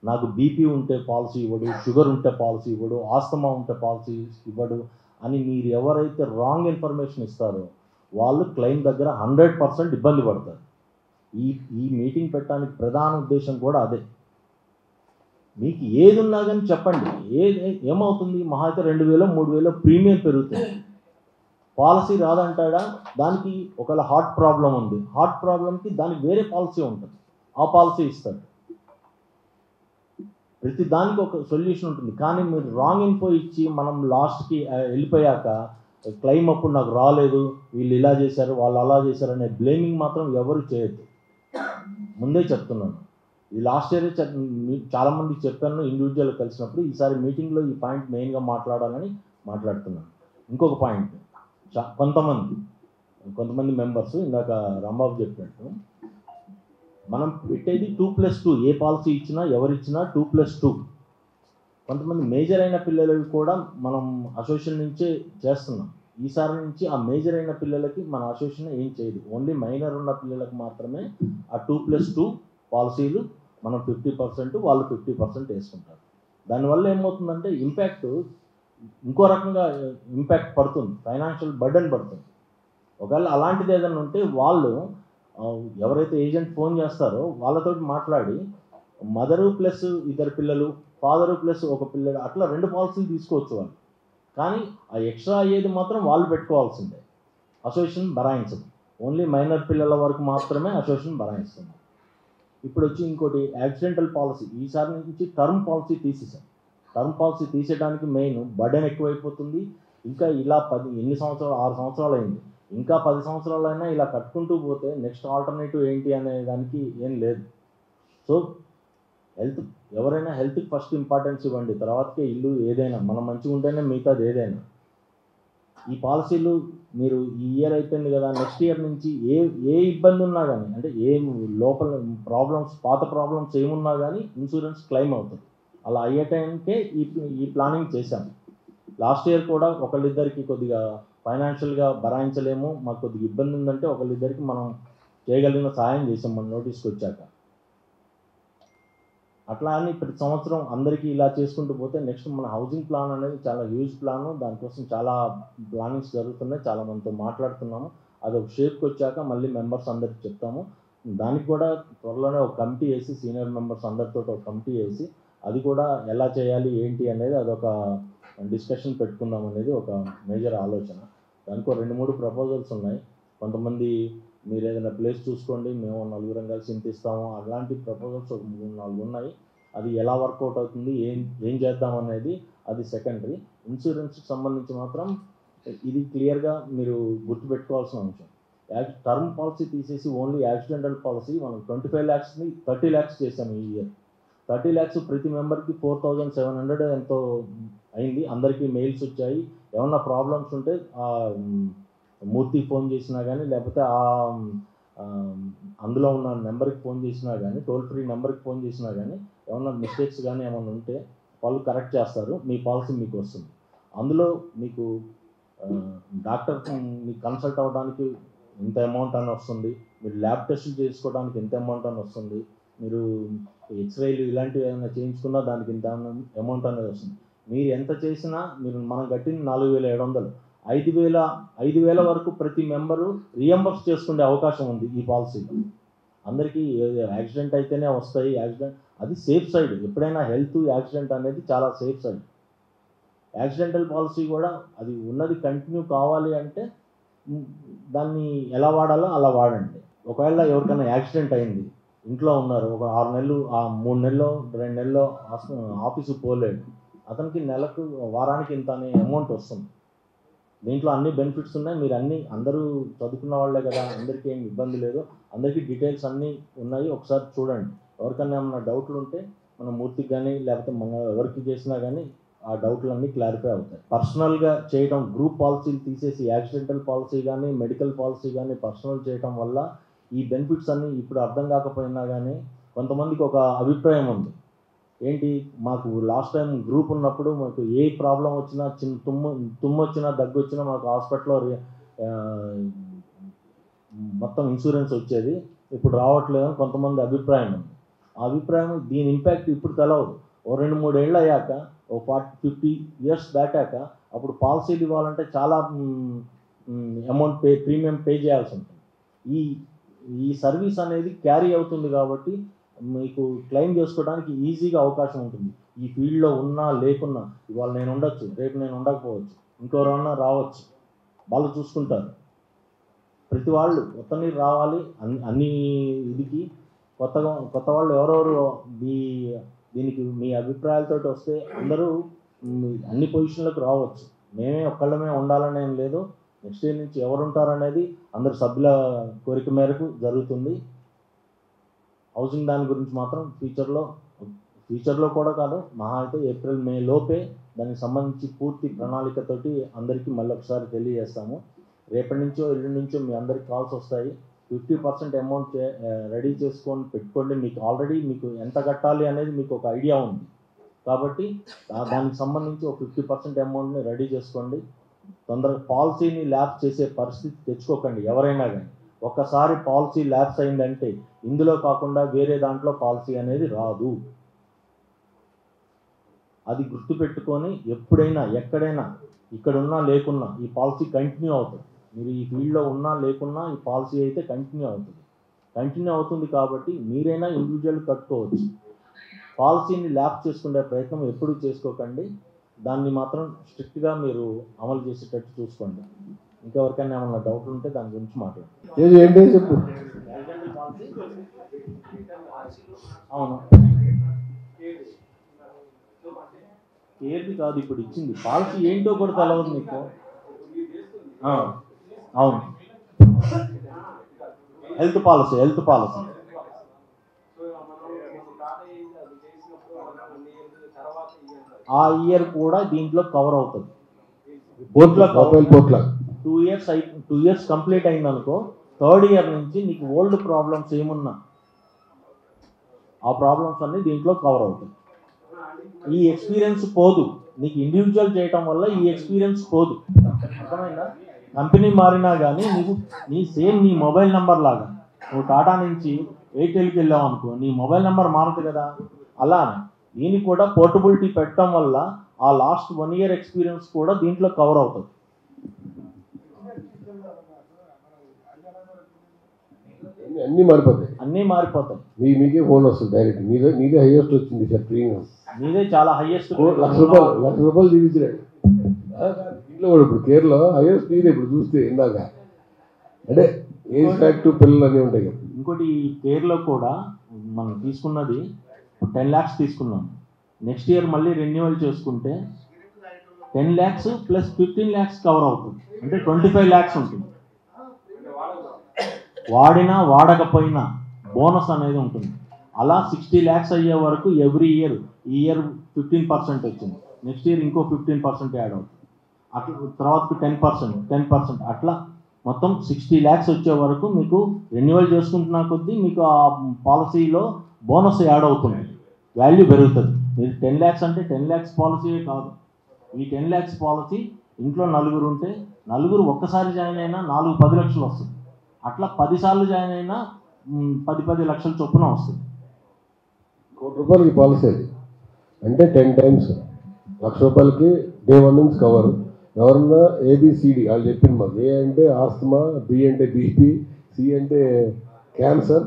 S2: నాకు బీపీ ఉంటే పాలసీ ఇవ్వడు, షుగర్ ఉంటే పాలసీ ఇవ్వడు, ఆస్తమా ఉంటే పాలసీ ఇవ్వడు అని మీరు ఎవరైతే రాంగ్ ఇన్ఫర్మేషన్ ఇస్తారో వాళ్ళు క్లెయిమ్ దగ్గర 100% ఇబ్బంది పడతారు. ఈ ఈ మీటింగ్ పెట్టడానికి ప్రధాన ఉద్దేశం కూడా అదే. మీకు ఏది ఉన్నా కానీ చెప్పండి, ఏమవుతుంది, మహా అయితే 2000 3000 ప్రీమియం పెరుగుతుంది. పాలసీ రాదంటాడా, దానికి ఒకవేళ హార్ట్ ప్రాబ్లం ఉంది, హార్ట్ ప్రాబ్లంకి దానికి వేరే పాలసీ ఉంటుంది, ఆ పాలసీ ఇస్తాడు. ప్రతి దానికి ఒక సొల్యూషన్ ఉంటుంది. కానీ మీరు రాంగ్ ఇన్ఫో ఇచ్చి మనం లాస్ట్కి వెళ్ళిపోయాక క్లెయిమ్ అప్పుడు నాకు రాలేదు, వీళ్ళు ఇలా చేశారు వాళ్ళు అలా చేశారు అనే బ్లేమింగ్ మాత్రం ఎవరు చేయొద్దు. ముందే చెప్తున్నాను. ఇది లాస్ట్ ఇయర్ చాలామందికి చెప్పాను ఇండివిజువల్ కలిసినప్పుడు. ఈసారి మీటింగ్లో ఈ పాయింట్ మెయిన్గా మాట్లాడాలని మాట్లాడుతున్నాను. ఇంకొక పాయింట్, కొంతమంది మెంబర్స్ ఇందాక రాంబాబు చెప్పినట్టు మనం పెట్టేది 2+2, ఏ పాలసీ ఇచ్చినా ఎవరిచ్చినా 2+2. కొంతమంది మేజర్ అయిన పిల్లలకి కూడా మనం అసోసియేషన్ నుంచే చేస్తున్నాం. ఈసారి నుంచి ఆ మేజర్ అయిన పిల్లలకి మన అసోసియేషన్ ఏం చేయదు, ఓన్లీ మైనర్ ఉన్న పిల్లలకు మాత్రమే ఆ 2+2 పాలసీలు మనం 50%, వాళ్ళు 50% వేసుకుంటారు. దానివల్ల ఏమవుతుందంటే ఇంపాక్ట్ ఇంకో రకంగా ఇంపాక్ట్ పడుతుంది, ఫైనాన్షియల్ బర్డెన్ పడుతుంది. ఒకవేళ అలాంటిది ఏదైనా ఉంటే వాళ్ళు ఎవరైతే ఏజెంట్ ఫోన్ చేస్తారో వాళ్ళతో మాట్లాడి మదరు ప్లస్ 2 పిల్లలు, ఫాదరు ప్లస్ 1 పిల్లలు, అట్లా 2 పాలసీలు తీసుకోవచ్చు వాళ్ళు. కానీ ఆ ఎక్స్ట్రా అయ్యేది మాత్రం వాళ్ళు పెట్టుకోవాల్సిందే, అసోసియేషన్ భరాయించదు. ఓన్లీ మైనర్ పిల్లల వరకు మాత్రమే అసోసియేషన్ భరాయిస్తుంది. ఇప్పుడు వచ్చి ఇంకోటి యాక్సిడెంటల్ పాలసీ. ఈసారి నుంచి టర్మ్ పాలసీ తీసేసాం. టర్మ్ పాలసీ తీసేయడానికి మెయిన్ బర్డెన్ ఎక్కువైపోతుంది. ఇంకా ఇలా ఎన్ని సంవత్సరాలు, 6 సంవత్సరాలు అయింది, ఇంకా 10 సంవత్సరాలైనా ఇలా కట్టుకుంటూ పోతే నెక్స్ట్ ఆల్టర్నేటివ్ ఏంటి అనే దానికి ఏం లేదు. సో ఎవరైనా హెల్త్కి ఫస్ట్ ఇంపార్టెన్స్ ఇవ్వండి, తర్వాతకే ఇల్లు ఏదైనా. మనం మంచిగా ఉంటేనే మిగతాది ఏదైనా. ఈ పాలసీలు మీరు ఈ ఇయర్ అయిపోయింది కదా, నెక్స్ట్ ఇయర్ నుంచి ఏ ఇబ్బంది ఉన్నా కానీ, అంటే ఏ లోపల ప్రాబ్లమ్స్, పాత ప్రాబ్లమ్స్ ఏమున్నా కానీ ఇన్సూరెన్స్ క్లెయిమ్ అవుతుంది. అలా అయ్యే టైంకే ఈ ప్లానింగ్ చేశాము. లాస్ట్ ఇయర్ కూడా ఒకళ్ళిద్దరికి కొద్దిగా ఫైనాన్షియల్గా భరాయించలేము, మాకు కొద్దిగా ఇబ్బంది ఉందంటే ఒకళ్ళిద్దరికి మనం చేయగలిగిన సాయం చేసాం మన నోటీస్కి వచ్చాక. అట్లా అని ప్రతి సంవత్సరం అందరికీ ఇలా చేసుకుంటూ పోతే నెక్స్ట్ మన హౌసింగ్ ప్లాన్ అనేది చాలా హ్యూజ్ ప్లాను. దానికోసం చాలా ప్లానింగ్స్ జరుగుతున్నాయి, చాలా మందితో మాట్లాడుతున్నాము. అది ఒక షేప్కి వచ్చాక మళ్ళీ మెంబర్స్ అందరికి చెప్తాము. దానికి కూడా త్వరలోనే ఒక కమిటీ వేసి, సీనియర్ మెంబర్స్ అందరితో ఒక కమిటీ వేసి అది కూడా ఎలా చేయాలి ఏంటి అనేది అదొక డిస్కషన్ పెట్టుకుందాం అనేది ఒక మేజర్ ఆలోచన. దానికి 2-3 ప్రపోజల్స్ ఉన్నాయి. కొంతమంది మీరు ఏదైనా ప్లేస్ చూసుకోండి, మేము 4 కలిసి ఇంత ఇస్తాము, అలాంటి ప్రపోజల్స్ ఒక 3-4 ఉన్నాయి. అది ఎలా వర్కౌట్ అవుతుంది, ఏం చేద్దాం అనేది అది సెకండరీ. ఇన్సూరెన్స్కి సంబంధించి మాత్రం ఇది క్లియర్గా మీరు గుర్తుపెట్టుకోవాల్సిన అంశం. టర్మ్ పాలసీ తీసేసి ఓన్లీ యాక్సిడెంటల్ పాలసీ మనం 25 lakhsని 30 lakhs చేశాము ఈ ఇయర్. 30 lakhs ప్రతి మెంబర్కి 4700 ఎంతో అయింది. అందరికీ మెయిల్స్ వచ్చాయి. ఏమన్నా ప్రాబ్లమ్స్ ఉంటే మూర్తి ఫోన్ చేసినా కానీ, లేకపోతే అందులో ఉన్న నెంబర్కి ఫోన్ చేసినా కానీ, టోల్ ఫ్రీ నెంబర్కి ఫోన్ చేసినా కానీ ఏమన్నా మిస్టేక్స్ కానీ ఏమన్నా ఉంటే వాళ్ళు కరెక్ట్ చేస్తారు, మీ పాలసీ మీకు వస్తుంది. అందులో మీకు డాక్టర్ మీకు కన్సల్ట్ అవ్వడానికి ఇంత అమౌంట్ అని వస్తుంది, మీరు ల్యాబ్ టెస్టులు చేసుకోవడానికి ఇంత అమౌంట్ అని వస్తుంది, మీరు ఎక్స్రేలు ఇలాంటివి ఏమైనా చేయించుకున్నా దానికి ఇంత అమౌంట్ అనేది వస్తుంది. మీరు ఎంత చేసినా మనం కట్టింది 4700, 5000 వరకు ప్రతి మెంబరు రీఎంబర్స్ చేసుకునే అవకాశం ఉంది ఈ పాలసీలో. అందరికీ యాక్సిడెంట్ అయితేనే వస్తాయి, యాక్సిడెంట్ అది సేఫ్ సైడ్. ఎప్పుడైనా హెల్త్ యాక్సిడెంట్ అనేది చాలా సేఫ్ సైడ్. యాక్సిడెంటల్ పాలసీ కూడా అది ఉన్నది కంటిన్యూ కావాలి అంటే దాన్ని ఎలా వాడాలో అలా వాడండి. ఒకవేళ ఎవరికైనా యాక్సిడెంట్ అయింది, ఇంట్లో ఉన్నారు, ఒక 6 నెలలు, 3 నెలలో 2 నెలల్లో ఆఫీసుకు పోలేడు, అతనికి నెలకు వారానికి ఇంత అనే అమౌంట్ వస్తుంది. దీంట్లో అన్ని బెనిఫిట్స్ ఉన్నాయి. మీరు అందరూ చదువుకున్న వాళ్ళే కదా, అందరికీ ఏం ఇబ్బంది లేదు, అందరికీ డీటెయిల్స్ అన్నీ ఉన్నాయి, ఒకసారి చూడండి. ఎవరికైనా ఏమన్నా డౌట్లు ఉంటే మన మూర్తికి కానీ లేకపోతే మన ఎవరికి చేసినా కానీ ఆ డౌట్లన్నీ క్లారిఫై అవుతాయి. పర్సనల్గా చేయడం, గ్రూప్ పాలసీలు తీసేసి యాక్సిడెంటల్ పాలసీ కానీ మెడికల్ పాలసీ కానీ పర్సనల్ చేయడం వల్ల ఈ బెనిఫిట్స్ అన్నీ ఇప్పుడు అర్థం కాకపోయినా కానీ కొంతమందికి ఒక అభిప్రాయం ఉంది. ఏంటి, మాకు లాస్ట్ టైం గ్రూప్ ఉన్నప్పుడు మాకు ఏ ప్రాబ్లం వచ్చినా, చిన్న తుమ్ము వచ్చినా, దగ్గు వచ్చినా మాకు హాస్పిటల్లో మొత్తం ఇన్సూరెన్స్ వచ్చేది, ఇప్పుడు రావట్లేదని కొంతమంది అభిప్రాయం ఉంది. ఆ అభిప్రాయం దీని ఇంపాక్ట్ ఇప్పుడు తెలవదు. ఓ 2-3 ఏళ్ళు అయ్యాక, ఓ 40-50 years దాటాక అప్పుడు పాలసీలు ఇవ్వాలంటే చాలా అమౌంట్ ప్రీమియం పే చేయాల్సి ఉంటుంది. ఈ సర్వీస్ అనేది క్యారీ అవుతుంది కాబట్టి మీకు క్లెయిమ్ చేసుకోవడానికి ఈజీగా అవకాశం ఉంటుంది. ఈ ఫీల్డ్లో ఉన్నా లేకున్నా, ఇవాళ నేను ఉండొచ్చు, రేపు నేను ఉండకపోవచ్చు, ఇంకోరన్నా రావచ్చు, వాళ్ళు చూసుకుంటారు. ప్రతి వాళ్ళు కొత్త నీరు రావాలి అన్ని ఇదికి కొత్త వాళ్ళు ఎవరెవరు దీనికి మీ అభిప్రాయాలతో వస్తే అందరూ అన్ని పొజిషన్లకు రావచ్చు. మేమే ఒక్కళ్ళమే ఉండాలని ఏం లేదు. నెక్స్ట్ ఇయర్ నుంచి ఎవరు ఉంటారనేది అందరు సభ్యుల కోరిక మేరకు జరుగుతుంది. హౌసింగ్ దాని గురించి మాత్రం ఫ్యూచర్లో కూడా కాదు, మహా అయితే ఏప్రిల్ మే లోపే దానికి సంబంధించి పూర్తి ప్రణాళికతోటి అందరికీ మళ్ళీ ఒకసారి తెలియజేస్తాము. రేపటి నుంచో ఎల్లుండి నుంచో మీ అందరికి కాల్స్ వస్తాయి. 50% అమౌంట్ రెడీ చేసుకొని పెట్టుకోండి. మీకు ఎంత కట్టాలి అనేది మీకు ఒక ఐడియా ఉంది కాబట్టి దానికి సంబంధించి ఒక 50% అమౌంట్ని రెడీ చేసుకోండి. తొందరగా పాలసీని ల్యాప్స్ చేసే పరిస్థితి తెచ్చుకోకండి ఎవరైనా కానీ. ఒక్కసారి పాలసీ ల్యాప్స్ అయిందంటే ఇందులో కాకుండా వేరే దాంట్లో పాలసీ అనేది రాదు. అది గుర్తుపెట్టుకొని ఎప్పుడైనా ఎక్కడైనా ఇక్కడున్నా లేకున్నా ఈ పాలసీ కంటిన్యూ అవుతుంది. మీరు ఈ ఫీల్డ్లో ఉన్నా లేకున్నా ఈ పాలసీ అయితే కంటిన్యూ అవుతుంది కాబట్టి మీరైనా ఇండివిజువల్ కట్టుకోవచ్చు. పాలసీని ల్యాప్ చేసుకునే ప్రయత్నం ఎప్పుడూ చేసుకోకండి. దాన్ని మాత్రం స్ట్రిక్ట్గా మీరు అమలు చేసేటట్టు చూసుకోండి. ఇంకెవరికైనా ఏమన్నా డౌట్ ఉంటే దాని గురించి మాట్లాడండి.
S1: చెప్పు.
S2: అవును, ఏది కాదు ఇప్పుడు ఇచ్చింది పాలసీ ఏంటో కూడా తెలవదు మీకు. అవును, హెల్త్ పాలసీ ఆ ఇయర్ కూడా దీంట్లో కవర్ అవుతుంది. బోర్డులో 2 years కంప్లీట్ అయిందనుకో, 3rd year నుంచి నీకు ఓల్డ్ ప్రాబ్లమ్స్ ఏమున్నా ఆ ప్రాబ్లమ్స్ అన్నీ దీంట్లో కవర్ అవుతాయి. ఈ ఎక్స్పీరియన్స్ పోదు, నీకు ఇండివిజువల్ చేయటం వల్ల ఈ ఎక్స్పీరియన్స్ పోదు. అర్థమైందా? కంపెనీ మారినా కానీ నీ మొబైల్ నెంబర్ లాగా నువ్వు టాటా నుంచి ఎయిర్టెల్కి వెళ్ళావు అనుకో, నీ మొబైల్ నెంబర్ మారదు కదా. అలానే దీనికి కూడా పోర్టబిలిటీ పెట్టడం వల్ల ఆ లాస్ట్ 1 year ఎక్స్పీరియన్స్ కూడా దీంట్లో కవర్ అవుతుంది. అన్నీ మారిపోతాయి.
S1: మీకే ఫోన్ వస్తుంది డైరెక్ట్. నీదే హైయెస్ట్ వచ్చింది సార్ ప్రీమియం.
S2: నీదే చాలా హైయెస్ట్.
S1: లక్ష రూపాయలు చూపించాడు ఇంట్లో కూడా. ఇప్పుడు కేరళ హైయెస్ట్ నీదే ఇప్పుడు చూస్తే ఇందాక. అంటే ఏజ్ ఫ్యాక్ట్ పిల్లలు అన్నీ ఉంటాయి కదా.
S2: ఇంకోటి కేరళ కూడా మనం తీసుకున్నది 10 lakhs తీసుకున్నాం. నెక్స్ట్ ఇయర్ మళ్ళీ రెన్యువల్ చేసుకుంటే 10 lakhs ప్లస్ 15 lakhs కవర్ అవుతుంది. అంటే 25 lakhs ఉంటుంది. వాడినా వాడకపోయినా బోనస్ అనేది ఉంటుంది. అలా 60 lakhs అయ్యే వరకు ఎవ్రీ ఇయర్, ఈ ఇయర్ 15% వచ్చింది, నెక్స్ట్ ఇయర్ ఇంకో 15% యాడ్ అవుతుంది. అట్లా తర్వాతకు 10% అట్లా మొత్తం 60 lakhs వచ్చే వరకు మీకు రెన్యువల్ చేసుకుంటున్న కొద్దీ మీకు ఆ పాలసీలో బోనస్ యాడ్ అవుతుంది, వాల్యూ పెరుగుతుంది. మీరు 10 lakhs అంటే 10 lakhs పాలసీయే కాదు. ఈ 10 lakhs పాలసీ ఇంట్లో 4 ఉంటే 4 ఒక్కసారి జాయిన్ అయినా 4-10 లక్షలు వస్తుంది. అట్లా 10 సార్లు జాయిన్ అయినా 10 లక్షల చొప్పున వస్తుంది.
S1: ₹1 కోటి పాలసీ అది. అంటే 10 times ₹1,00,000 డే 1 నుంచి కవర్. ఎవరన్నా ఏబిసిడి వాళ్ళు చెప్పింది మాకు. ఏ అంటే ఆస్తమా, బి అంటే బీపీ, సి అంటే క్యాన్సర్,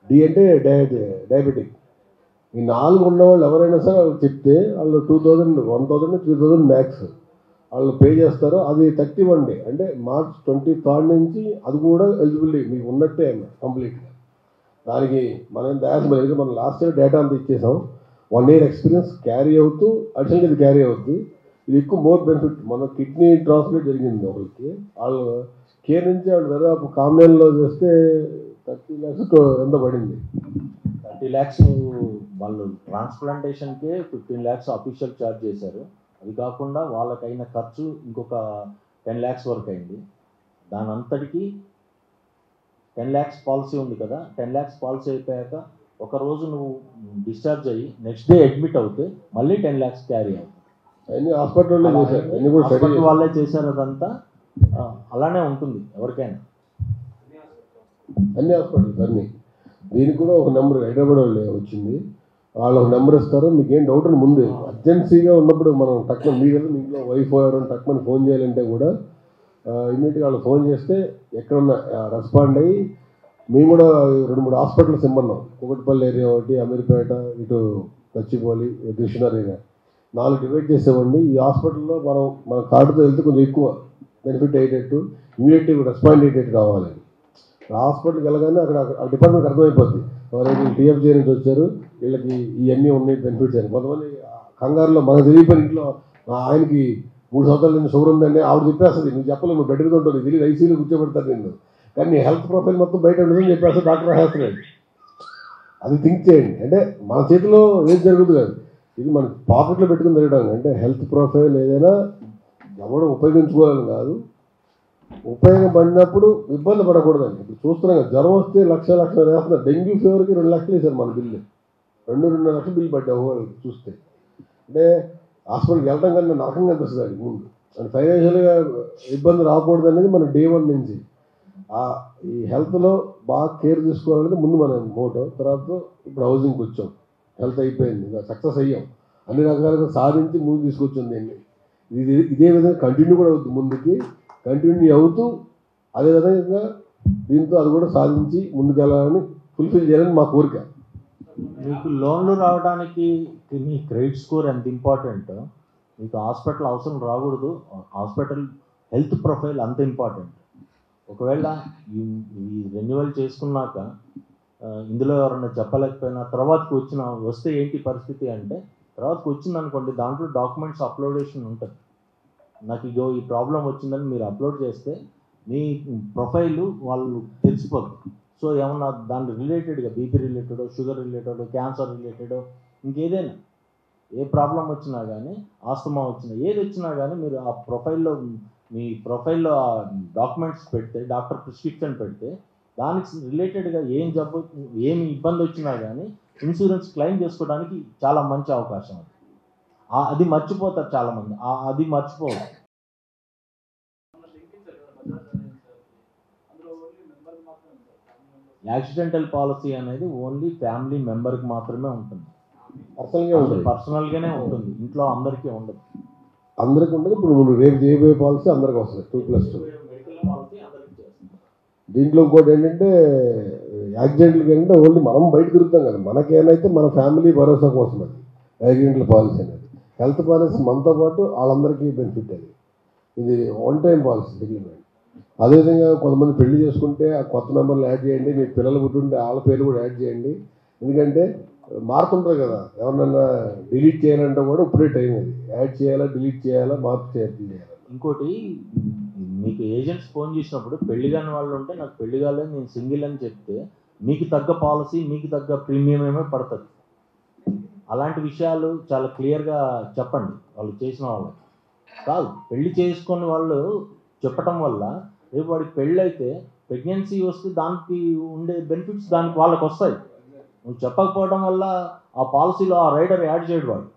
S1: డి అంటే డయాబెటిక్. ఈ 4 ఉన్నవాళ్ళు ఎవరైనా సరే వాళ్ళు చెప్తే వాళ్ళు 1,000-3,000 మ్యాక్స్ వాళ్ళు పే చేస్తారు. అది 31 డే అంటే March 23rd నుంచి అది కూడా ఎలిజిబిలిటీ మీకు ఉన్నట్టే కంప్లీట్గా. దానికి మనం దాచలేదు. మనం లాస్ట్ ఇయర్ డేటా అంతా ఇచ్చేసాం. 1 year ఎక్స్పీరియన్స్ క్యారీ అవుతూ అడిషనల్ ఇది క్యారీ అవుతుంది. ఇది ఎక్కువ మోర్ బెనిఫిట్. మన కిడ్నీ ట్రాన్స్ప్లాంట్ జరిగింది ఒకరికి. వాళ్ళు కేర్ నుంచి వాళ్ళు దాదాపు కామ్యాన్లో చేస్తే 30 lakhs ఎంత పడింది.
S2: 30 lakhs వాళ్ళు ట్రాన్స్ప్లాంటేషన్కే 15 lakhs అఫీషియల్ ఛార్జ్ చేశారు. అది కాకుండా వాళ్ళకైన ఖర్చు ఇంకొక 10 lakhs వరకు అయింది. దాని అంతటికి 10 lakhs పాలసీ ఉంది కదా, 10 lakhs పాలసీ అయిపోయాక ఒకరోజు నువ్వు డిశ్చార్జ్ అయ్యి నెక్స్ట్ డే అడ్మిట్ అవుతే మళ్ళీ 10 lakhs క్యారీ అవుతుంది.
S1: అన్ని హాస్పిటల్
S2: వాళ్ళే చేశారు. అదంతా అలానే ఉంటుంది ఎవరికైనా,
S1: అన్ని హాస్పిటల్స్ అన్నీ. దీనికి కూడా ఒక నెంబర్ హైదరాబాద్ వాళ్ళు వచ్చింది. వాళ్ళు ఒక నెంబర్ ఇస్తారు. మీకు ఏం డౌట్ అని ముందే అర్జెన్సీగా ఉన్నప్పుడు మనం టక్మని మీ ఇంట్లో వైఫ్ ఎవరైనా టక్మని ఫోన్ చేయాలంటే కూడా ఇమీడియట్గా వాళ్ళు ఫోన్ చేస్తే ఎక్కడున్నా రెస్పాండ్ అయ్యి మేము కూడా 2-3 హాస్పిటల్స్ ఇమ్మన్నాం. కుకట్పల్లి ఏరియా ఒకటి, అమీర్పేట, ఇటు గచ్చిబౌలి, దిల్సుఖ్నగర్ ఏరియా 4 డివైడ్ చేసేవాడిని. ఈ హాస్పిటల్లో మన కార్డుతో వెళ్తే కొంచెం ఎక్కువ బెనిఫిట్ అయ్యేటట్టు, ఇమీడియట్గా రెస్పాండ్ అయ్యేటట్టు కావాలని. హాస్పిటల్కి వెళ్ళగానే అక్కడ డిపార్ట్మెంట్కి అర్థమైపోద్ది, ఎవరైతే టీఎఫ్జే నుంచి వచ్చారు, వీళ్ళకి ఇవన్నీ ఉన్నాయి బెనిఫిట్స్ అని. కొంతమంది కంగారులో మనకు తెలియపోయిన ఇంట్లో ఆయనకి 3 సంవత్సరాల నుంచి షుగర్ ఉందండి, ఆవిడ చెప్పేస్తుంది, నువ్వు చెప్పలేదు, నువ్వు బెడ్ మీద ఉంటుంది, తెలియదు, ఐసీయూలో కూర్చోబెడతారు నిన్ను, కానీ నీ హెల్త్ ప్రొఫైల్ మొత్తం బయట ఉంటుందని చెప్పేస్తే డాక్టర్ రాసేస్తున్నాడు. అది థింక్ చేయండి. అంటే మన చేతిలో ఏది జరుగుతుంది కాదు, ఇది మన పాకెట్లో పెట్టుకుని తిరగడం. అంటే హెల్త్ ప్రొఫైల్ ఏదైనా ఎవడో ఉపయోగించుకోవాలని కాదు, ఉపయోగపడినప్పుడు ఇబ్బంది పడకూడదండి. ఇప్పుడు చూస్తున్నాం కదా, జ్వరం వస్తే లక్ష వేస్తున్నారు, డెంగ్యూ ఫీవర్కి 2 లక్షలు వేశారు మన బిల్లు, 2.5 లక్షలు బిల్లు పడ్డాయి వాళ్ళకి చూస్తే. అంటే హాస్పిటల్కి వెళ్ళడం కన్నా నరకంగా అనిపిస్తుంది అది ముందు. అంటే ఫైనాన్షియల్గా ఇబ్బంది రాకూడదు అనేది మన డే 1 నుంచి ఈ హెల్త్లో బాగా కేర్ తీసుకోవాలనేది ముందు మన మోటో. తర్వాత ఇప్పుడు హౌసింగ్కి వచ్చాం, హెల్త్ అయిపోయింది, ఇంకా సక్సెస్ అయ్యాం, అన్ని రకాలుగా సాధించి ముందు తీసుకొచ్చింది అండి. ఇదే విధంగా కంటిన్యూ కూడా అవుతుంది, ముందుకి కంటిన్యూ అవుతూ అదేవిధంగా దీంతో అది కూడా సాధించి ముందుకెళ్ళాలని, ఫుల్ఫిల్ చేయాలని మా కోరిక.
S2: మీకు లోన్లు రావడానికి మీ క్రెడిట్ స్కోర్ ఎంత ఇంపార్టెంట్, మీకు హాస్పిటల్ అవసరం రాకూడదు, హాస్పిటల్ హెల్త్ ప్రొఫైల్ అంత ఇంపార్టెంట్. ఒకవేళ ఈ రెన్యువల్ చేసుకున్నాక ఇందులో ఎవరన్నా చెప్పలేకపోయినా తర్వాతకి వస్తే ఏంటి పరిస్థితి అంటే, తర్వాతకి వచ్చిందనుకోండి, దాంట్లో డాక్యుమెంట్స్ అప్లోడేషన్ ఉంటుంది. నాకు ఇగో ఈ ప్రాబ్లం వచ్చిందని మీరు అప్లోడ్ చేస్తే మీ ప్రొఫైలు వాళ్ళు తెలిసిపోతుంది. సో ఏమన్నా దాని రిలేటెడ్గా BP related, sugar related, cancer related, ఇంకేదైనా ఏ ప్రాబ్లం వచ్చినా కానీ, ఆస్తమా వచ్చినా, ఏది వచ్చినా కానీ మీరు ఆ ప్రొఫైల్లో మీ ప్రొఫైల్లో ఆ డాక్యుమెంట్స్ పెడితే, డాక్టర్ ప్రిస్క్రిప్షన్ పెడితే, దానికి రిలేటెడ్గా ఏమి ఇబ్బంది వచ్చినా కానీ ఇన్సూరెన్స్ క్లెయిమ్ చేసుకోవడానికి చాలా మంచి అవకాశం అది. అది మర్చిపోతారు చాలామంది, అది మర్చిపోవచ్చు. యాక్సిడెంటల్ పాలసీ అనేది ఓన్లీ ఫ్యామిలీ మెంబర్కి మాత్రమే ఉంటుంది, పర్సనల్గానే ఉంటుంది, ఇంట్లో అందరికీ ఉండదు.
S1: అందరికీ ఉండదు. ఇప్పుడు రేపు చేయబోయే పాలసీ అందరికి వస్తుంది 2+2. దీంట్లో ఇంకోటి ఏంటంటే, యాక్సిడెంట్లకి ఏంటంటే ఓన్లీ మనం బయట తిరుగుతాం కదా, మనకేమైతే మన ఫ్యామిలీ భరోసా కోసం అది యాక్సిడెంటల్ పాలసీ అనేది. హెల్త్ పాలసీ మనతో పాటు వాళ్ళందరికీ బెనిఫిట్ అది. ఇది 1 టైం పాలసీ సెటిల్మెంట్. అదేవిధంగా కొంతమంది పెళ్లి చేసుకుంటే ఆ కొత్త మెంబర్లు యాడ్ చేయండి, మీ పిల్లలు పుట్టుంటే వాళ్ళ పేర్లు కూడా యాడ్ చేయండి, ఎందుకంటే మారుతుంటారు కదా, ఎవరినన్నా డిలీట్ చేయాలంటే కూడా ఇప్పుడే టైం అది, యాడ్ చేయాలా, డిలీట్ చేయాలా, మార్పు చేయాలి.
S2: ఇంకోటి, మీకు ఏజెంట్స్ ఫోన్ చేసినప్పుడు పెళ్లి కాని వాళ్ళు ఉంటే, నాకు పెళ్లి కాలేదు, నేను సింగిల్ అని చెప్తే, మీకు తగ్గ పాలసీ, మీకు తగ్గ ప్రీమియం ఏమో పడుతుంది. అలాంటి విషయాలు చాలా క్లియర్గా చెప్పండి వాళ్ళు చేసిన వాళ్ళకి. కాదు, పెళ్లి చేసుకుని వాళ్ళు చెప్పటం వల్ల రేపు వాడికి పెళ్ళి అయితే ప్రెగ్నెన్సీ వస్తే దానికి ఉండే బెనిఫిట్స్ దానికి వాళ్ళకి వస్తాయి. నువ్వు చెప్పకపోవడం వల్ల ఆ పాలసీలో ఆ రైడర్ యాడ్ చేయడు వాడు.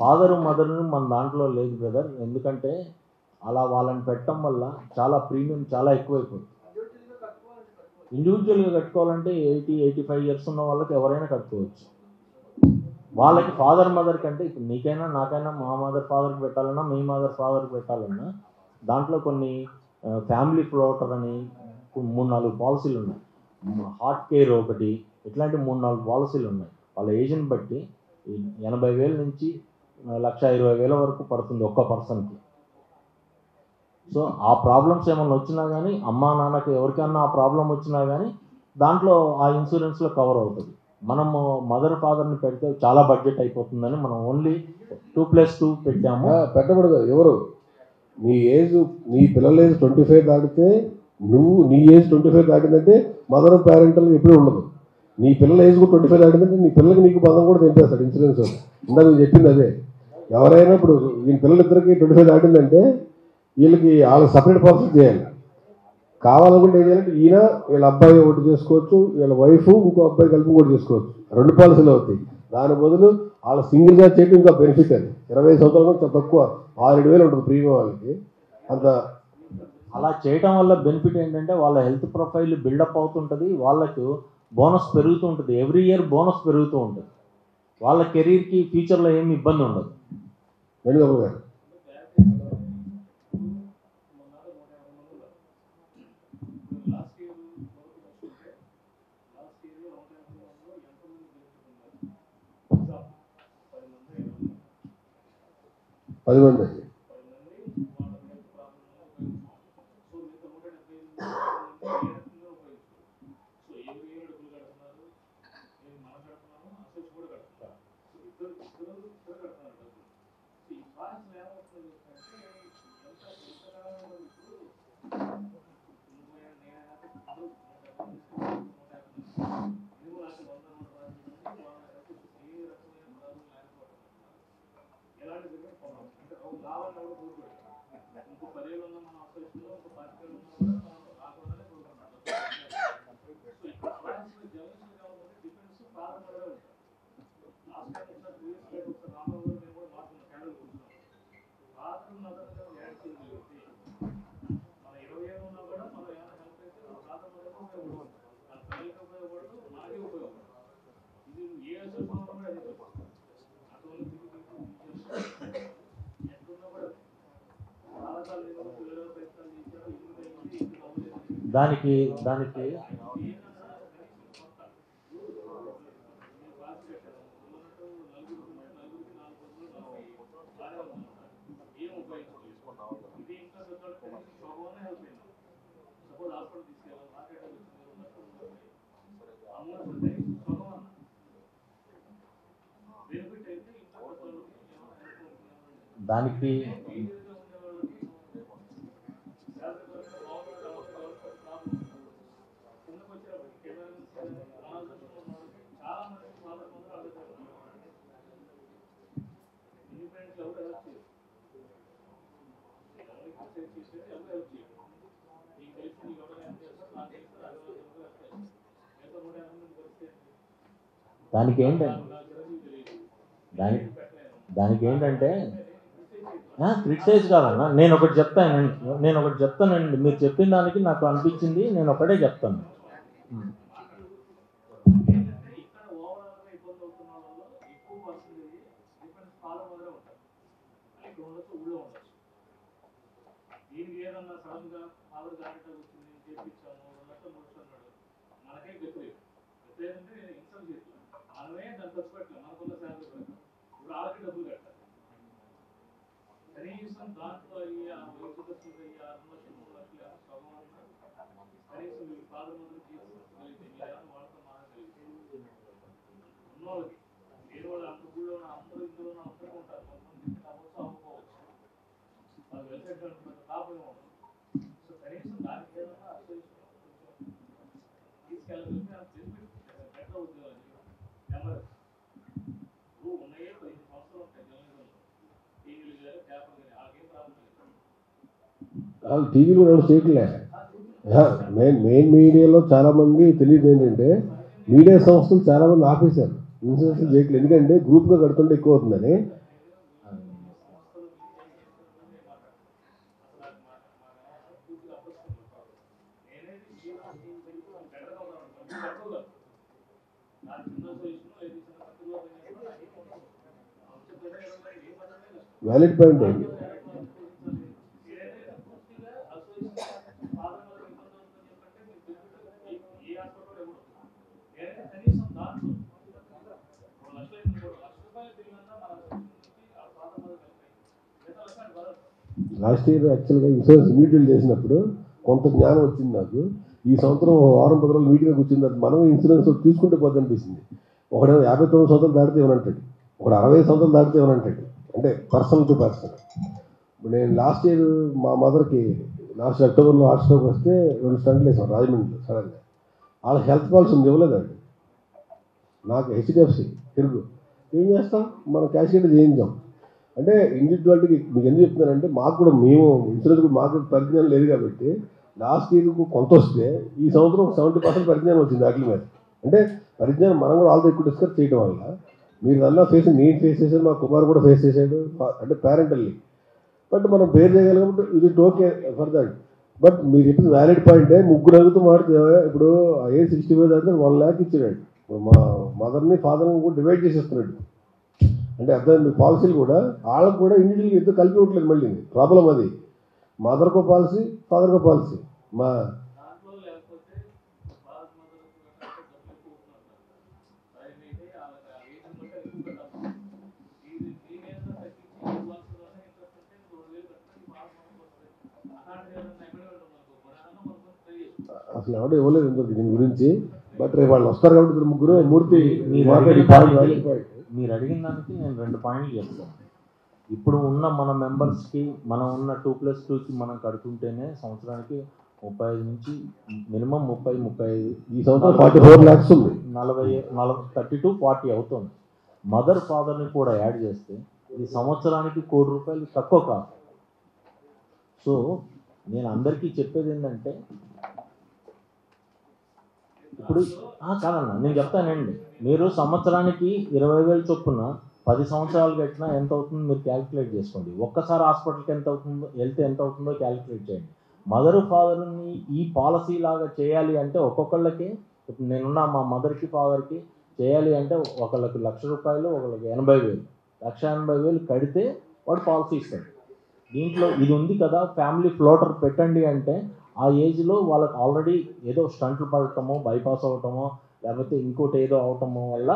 S2: ఫాదరు మదర్ మన దాంట్లో లేదు బ్రదర్, ఎందుకంటే అలా వాళ్ళని పెట్టడం వల్ల చాలా ప్రీమియం చాలా ఎక్కువైపోతుంది. ఇండివిజువల్గా కట్టుకోవాలంటే 80-85 ఇయర్స్ ఉన్న వాళ్ళకి ఎవరైనా కట్టుకోవచ్చు. వాళ్ళకి ఫాదర్ మదర్ కంటే, ఇప్పుడు నీకైనా నాకైనా మా మదర్ ఫాదర్కి పెట్టాలన్నా, మీ మదర్ ఫాదర్కి పెట్టాలన్నా, దాంట్లో కొన్ని ఫ్యామిలీ ఫ్లోటర్ అని 3-4 పాలసీలు ఉన్నాయి, హార్ట్ కేర్ ఒకటి, ఇట్లాంటి 3-4 పాలసీలు ఉన్నాయి. వాళ్ళ ఏజ్ని బట్టి 80,000 నుంచి 1,20,000 వరకు పడుతుంది ఒక్క పర్సన్కి. సో ఆ ప్రాబ్లమ్స్ ఏమన్నా వచ్చినా కానీ, అమ్మా నాన్నకి ఎవరికైనా ఆ ప్రాబ్లం వచ్చినా కానీ దాంట్లో ఆ ఇన్సూరెన్స్లో కవర్ అవుతుంది. మనము మదర్ ఫాదర్ని పెడితే చాలా బడ్జెట్ అయిపోతుందని మనం ఓన్లీ 2+2 పెట్టాము.
S1: పెట్టకూడదు ఎవరు, నీ పిల్లల ఏజ్ 25 దాటితే, నీ ఏజ్ 25 దాటిందంటే మదర్ పేరెంటల్ ఎప్పుడూ ఉండదు. నీ పిల్లల ఏజ్ కూడా 25 దాటిందంటే నీ పిల్లలకి నీకు బంధం కూడా తెంపేస్తాడు ఇన్సూరెన్స్. ఇందా నేను చెప్పింది అదే. ఎవరైనా ఇప్పుడు ఈ పిల్లలిద్దరికి 25 దాటిందంటే వీళ్ళకి సపరేట్ పాలసీ చేయాలి. కావాలనుకుంటే ఏం చేయాలంటే, ఈయన వీళ్ళ అబ్బాయి ఒకటి చేసుకోవచ్చు, వీళ్ళ వైఫ్ ఇంకో అబ్బాయి కలిపి కూడా చేసుకోవచ్చు, 2 పాలసీలు అవుతాయి. దాని బదులు వాళ్ళ సింగిల్గా చేయడం ఇంకా బెనిఫిట్ అది. 20 సంవత్సరాలు చాలా తక్కువ, 6-7 ఉంటుంది ప్రీమియం వాళ్ళకి. అంత
S2: అలా చేయటం వల్ల బెనిఫిట్ ఏంటంటే, వాళ్ళ హెల్త్ ప్రొఫైల్ బిల్డప్ అవుతుంటుంది, వాళ్ళకు బోనస్ పెరుగుతూ ఉంటుంది, ఎవ్రీ ఇయర్ బోనస్ పెరుగుతూ ఉంటుంది, వాళ్ళ కెరీర్కి ఫ్యూచర్లో ఏమి ఇబ్బంది ఉండదు.
S1: వేణుగోపాల్ గారు 10 మంది అండి.
S2: దానికి దానికి దానికి ఏంటంటే క్రిటిసైజ్ కాదన్నా, నేను ఒకటి చెప్తానండి. మీరు చెప్పిన దానికి నాకు అనిపించింది, నేను ఒకటే చెప్తాను.
S1: వాళ్ళు టీవీలో ఎవరు చేయట్లే. మెయిన్ మీడియాలో చాలామంది తెలియదు ఏంటంటే మీడియా సంస్థలు చాలామంది ఆపేశారు, ఇన్సూరెన్స్ చేయట్లేదు. ఎందుకంటే గ్రూప్గా కడుతుంటే ఎక్కువ అవుతుందని. వ్యాలిడ్ పాయింట్ అండి. లాస్ట్ ఇయర్ యాక్చువల్గా ఇన్సూరెన్స్ ఇండివిజువల్ చేసినప్పుడు కొంత జ్ఞానం వచ్చింది నాకు. ఈ సంవత్సరం వారం 10 రోజులు మీటింగ్కి వచ్చిన తర్వాత మనం ఇన్సూరెన్స్ తీసుకుంటే పోతే అనిపిస్తుంది. ఒకడు 59 సంవత్సరాలు దాటితే ఏమనంటాడు, ఒకడు 60 సంవత్సరాలు దాటితే ఏమనంటాడు. అంటే పర్సన్ టు పర్సన్. నేను లాస్ట్ ఇయర్ మా మదర్కి లాస్ట్ అక్టోబర్లో హార్ట్ స్ట్రోక్ వస్తే 2 స్టంట్లు వేసాం రాజమండ్రిలో సడన్గా. వాళ్ళకి హెల్త్ పాలసీ ఇవ్వలేదండి. నాకు హెచ్డిఎఫ్సి తిరుగు ఏం చేస్తాం, మనం క్యాష్ చేయించాం. అంటే ఇండివిజువాలిటీకి మీకు ఎందుకు చెప్తున్నానంటే మాకు కూడా మేము ఇన్సూరెన్స్ కూడా మాకు పరిజ్ఞానం లేదు కాబట్టి లాస్ట్ ఇయర్కు కొంత వస్తే ఈ సంవత్సరం 70% పరిజ్ఞానం వచ్చింది వాటి మీద. అంటే పరిజ్ఞానం మనం కూడా వాళ్ళతో ఎక్కువ డిస్కస్ చేయడం వల్ల మీరు అలా నేను ఫేస్ చేశాను, మా కుమార్ కూడా ఫేస్ చేశాడు, అంటే పేరెంటల్లీ. బట్ మనం పేరు చేయగలిగినప్పుడు ఇది ఓకే ఫర్ దట్. బట్ మీరు చెప్పింది వ్యాలిడ్ పాయింటే. ముగ్గురు అడుగుతూ మాడితే ఇప్పుడు ఏ 65 దాటితే 1 lakh ఇచ్చాడు. ఇప్పుడు మా మదర్ని ఫాదర్ని కూడా డివైడ్ చేసేస్తున్నాడు. అంటే అర్థం పాలసీలు కూడా వాళ్ళకు కూడా ఇండివిజువల్గా ఇద్దరు కలిపి ఇవ్వట్లేదు. మళ్ళీ ప్రాబ్లం అది. మదర్కో పాలసీ, ఫాదర్కో పాలసీ. మా అసలు ఎవరు ఇవ్వలేదు ఎందుకు దీని గురించి. బట్ రేపు వాళ్ళు వస్తారు కాబట్టి ఇద్దరు ముగ్గురు మూర్తి
S2: మీరు
S1: మాట్లాడి
S2: మీరు అడిగిన దానికి నేను 2 పాయింట్లు చెప్తాను. ఇప్పుడు ఉన్న మన మెంబర్స్కి మనం ఉన్న 2+2కి మనం కడుతుంటేనే సంవత్సరానికి 35 నుంచి మినిమం 30-35
S1: ఈ సంవత్సరం 44 lakhs ఉంది.
S2: 30 to 40 అవుతుంది. మదర్ ఫాదర్ని కూడా యాడ్ చేస్తే ఇది సంవత్సరానికి ₹1,00,00,000 తక్కువ కాదు. సో నేను అందరికీ చెప్పేది ఏంటంటే ఇప్పుడు కాదన్నా నేను చెప్తానండి, మీరు సంవత్సరానికి 20,000 చొప్పున 10 సంవత్సరాలు కట్టినా ఎంత అవుతుందో మీరు క్యాలిక్యులేట్ చేసుకోండి. ఒక్కసారి హాస్పిటల్కి ఎంత అవుతుందో వెళ్తే ఎంత అవుతుందో క్యాలిక్యులేట్ చేయండి. మదర్ ఫాదర్ని ఈ పాలసీ లాగా చేయాలి అంటే ఒక్కొక్కళ్ళకి, ఇప్పుడు నేనున్న మా మదర్కి ఫాదర్కి చేయాలి అంటే ఒకళ్ళకి ₹1,00,000, ఒకళ్ళకి 80,000, 1,80,000 కడితే వాడు పాలసీ ఇస్తాడు. దీంట్లో ఇది ఉంది కదా ఫ్యామిలీ ఫ్లోటర్ పెట్టండి అంటే ఆ ఏజ్లో వాళ్ళకి ఆల్రెడీ ఏదో స్టంట్లు పడటమో, బైపాస్ అవటమో, లేకపోతే ఇంకోటి ఏదో అవటమో వల్ల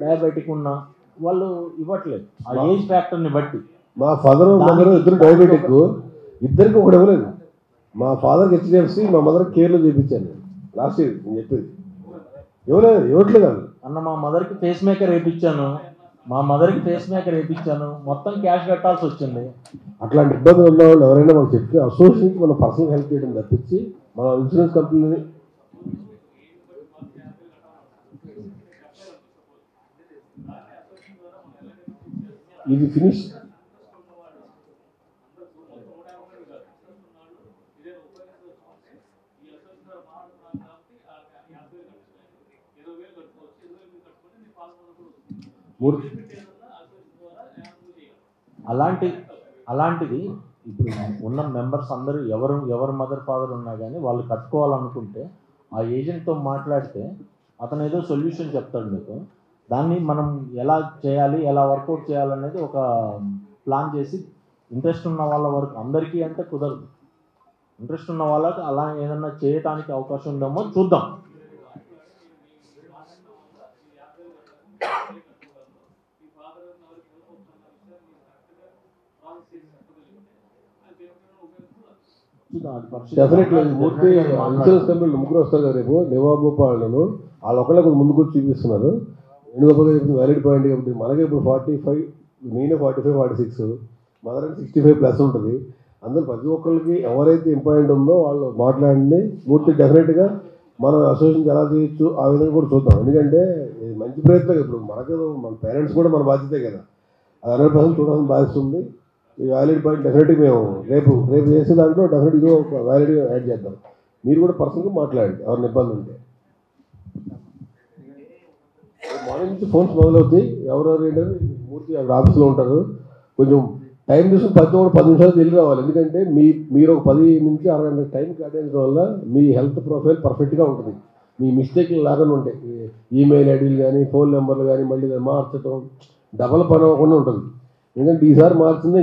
S2: డయాబెటిక్ ఉన్న వాళ్ళు ఇవ్వట్లేదు ఆ ఏజ్ ఫ్యాక్టర్ని బట్టి.
S1: మా ఫాదర్ మదర్ ఇద్దరు డయాబెటిక్, ఇద్దరికి ఒకటి ఇవ్వలేదు. మా ఫాదర్కి HDFC, మా మదర్కి కేర్లో చేయించాను లాస్ట్ ఇయర్. నేను చెప్పేది ఇవ్వట్లేదు
S2: అన్న. మా మదర్కి ఫేస్ మేకర్ వేయించాను, మొత్తం క్యాష్ కట్టాల్సి వచ్చింది.
S1: అట్లాంటి ఇబ్బందులు ఉన్న వాళ్ళు ఎవరైనా మనకు చెప్తే అసోసియేషన్కి మనం పర్సనల్ హెల్ప్ చేయడం తప్పించి మన ఇన్సూరెన్స్ కంపెనీని ఇది ఫినిష్.
S2: అలాంటిది ఇప్పుడు ఉన్న మెంబర్స్ అందరూ ఎవరు మదర్ ఫాదర్ ఉన్నా కానీ వాళ్ళు కట్టుకోవాలనుకుంటే ఆ ఏజెంట్తో మాట్లాడితే అతను ఏదో సొల్యూషన్ చెప్తాడు మీకు. దాన్ని మనం ఎలా చేయాలి, ఎలా వర్కౌట్ చేయాలనేది ఒక ప్లాన్ చేసి ఇంట్రెస్ట్ ఉన్న వాళ్ళ వరకు అందరికీ అంటే కుదరదు. ఇంట్రెస్ట్ ఉన్న వాళ్ళకి అలా ఏదన్నా చేయడానికి అవకాశం ఉందేమో చూద్దాం.
S1: డెఫినెట్లీ మూర్తి ఇన్సూరెన్స్ కంపెనీలు ముగ్గురు వస్తారు కదా రేపు, నివాబోపాలను వాళ్ళు ఒకళ్ళకి ముందుకు వచ్చి చూపిస్తున్నారు. వేణుగోపాల్ చెప్పింది వ్యాలిడ్ పాయింట్. కాబట్టి మనకి ఇప్పుడు 45, నేనే 45, 46, మదర్ 65+ ఉంటుంది. అందులో ప్రతి ఒక్కరికి ఎవరైతే ఇంపార్టెంట్ ఉందో వాళ్ళు మాట్లాడండి. మూర్తి డెఫినెట్గా మనం అసోసియేషన్ ఎలా చేయొచ్చు ఆ విధంగా కూడా చూద్దాం. ఎందుకంటే ఇది మంచి ప్రయత్నం. ఇప్పుడు మనకు మన పేరెంట్స్ కూడా మన బాధ్యతే కదా, అది 100% చూడాల్సిన బాధ్యత ఉంది. ఈ వ్యాలిడ్ పాయింట్ డెఫినెట్గా మేము రేపు చేసే దాంట్లో డెఫినెట్ ఇదో ఒక వ్యాలిడ్గా యాడ్ చేద్దాం. మీరు కూడా పర్సనల్గా మాట్లాడండి ఎవరిని ఇబ్బంది ఉంటే. మార్నింగ్ నుంచి ఫోన్స్ మొదలవుతాయి. ఎవరెవరు ఏంటంటే మూర్తి అక్కడ ఆఫీస్లో ఉంటారు. కొంచెం టైం తీసుకుని 10 నిమిషాలు తిరిగి రావాలి. ఎందుకంటే మీరు ఒక 10 నుంచి 60 గంటల టైం కేటాయించడం వల్ల మీ హెల్త్ ప్రొఫైల్ పర్ఫెక్ట్గా ఉంటుంది. మీ మిస్టేక్లు లాగానే ఉంటాయి. ఈమెయిల్ ఐడీలు కానీ, ఫోన్ నెంబర్లు కానీ మళ్ళీ మార్చడం, డబల్ పని అవ్వకుండా ఉంటుంది. ఎందుకంటే ఈసారి మార్చింది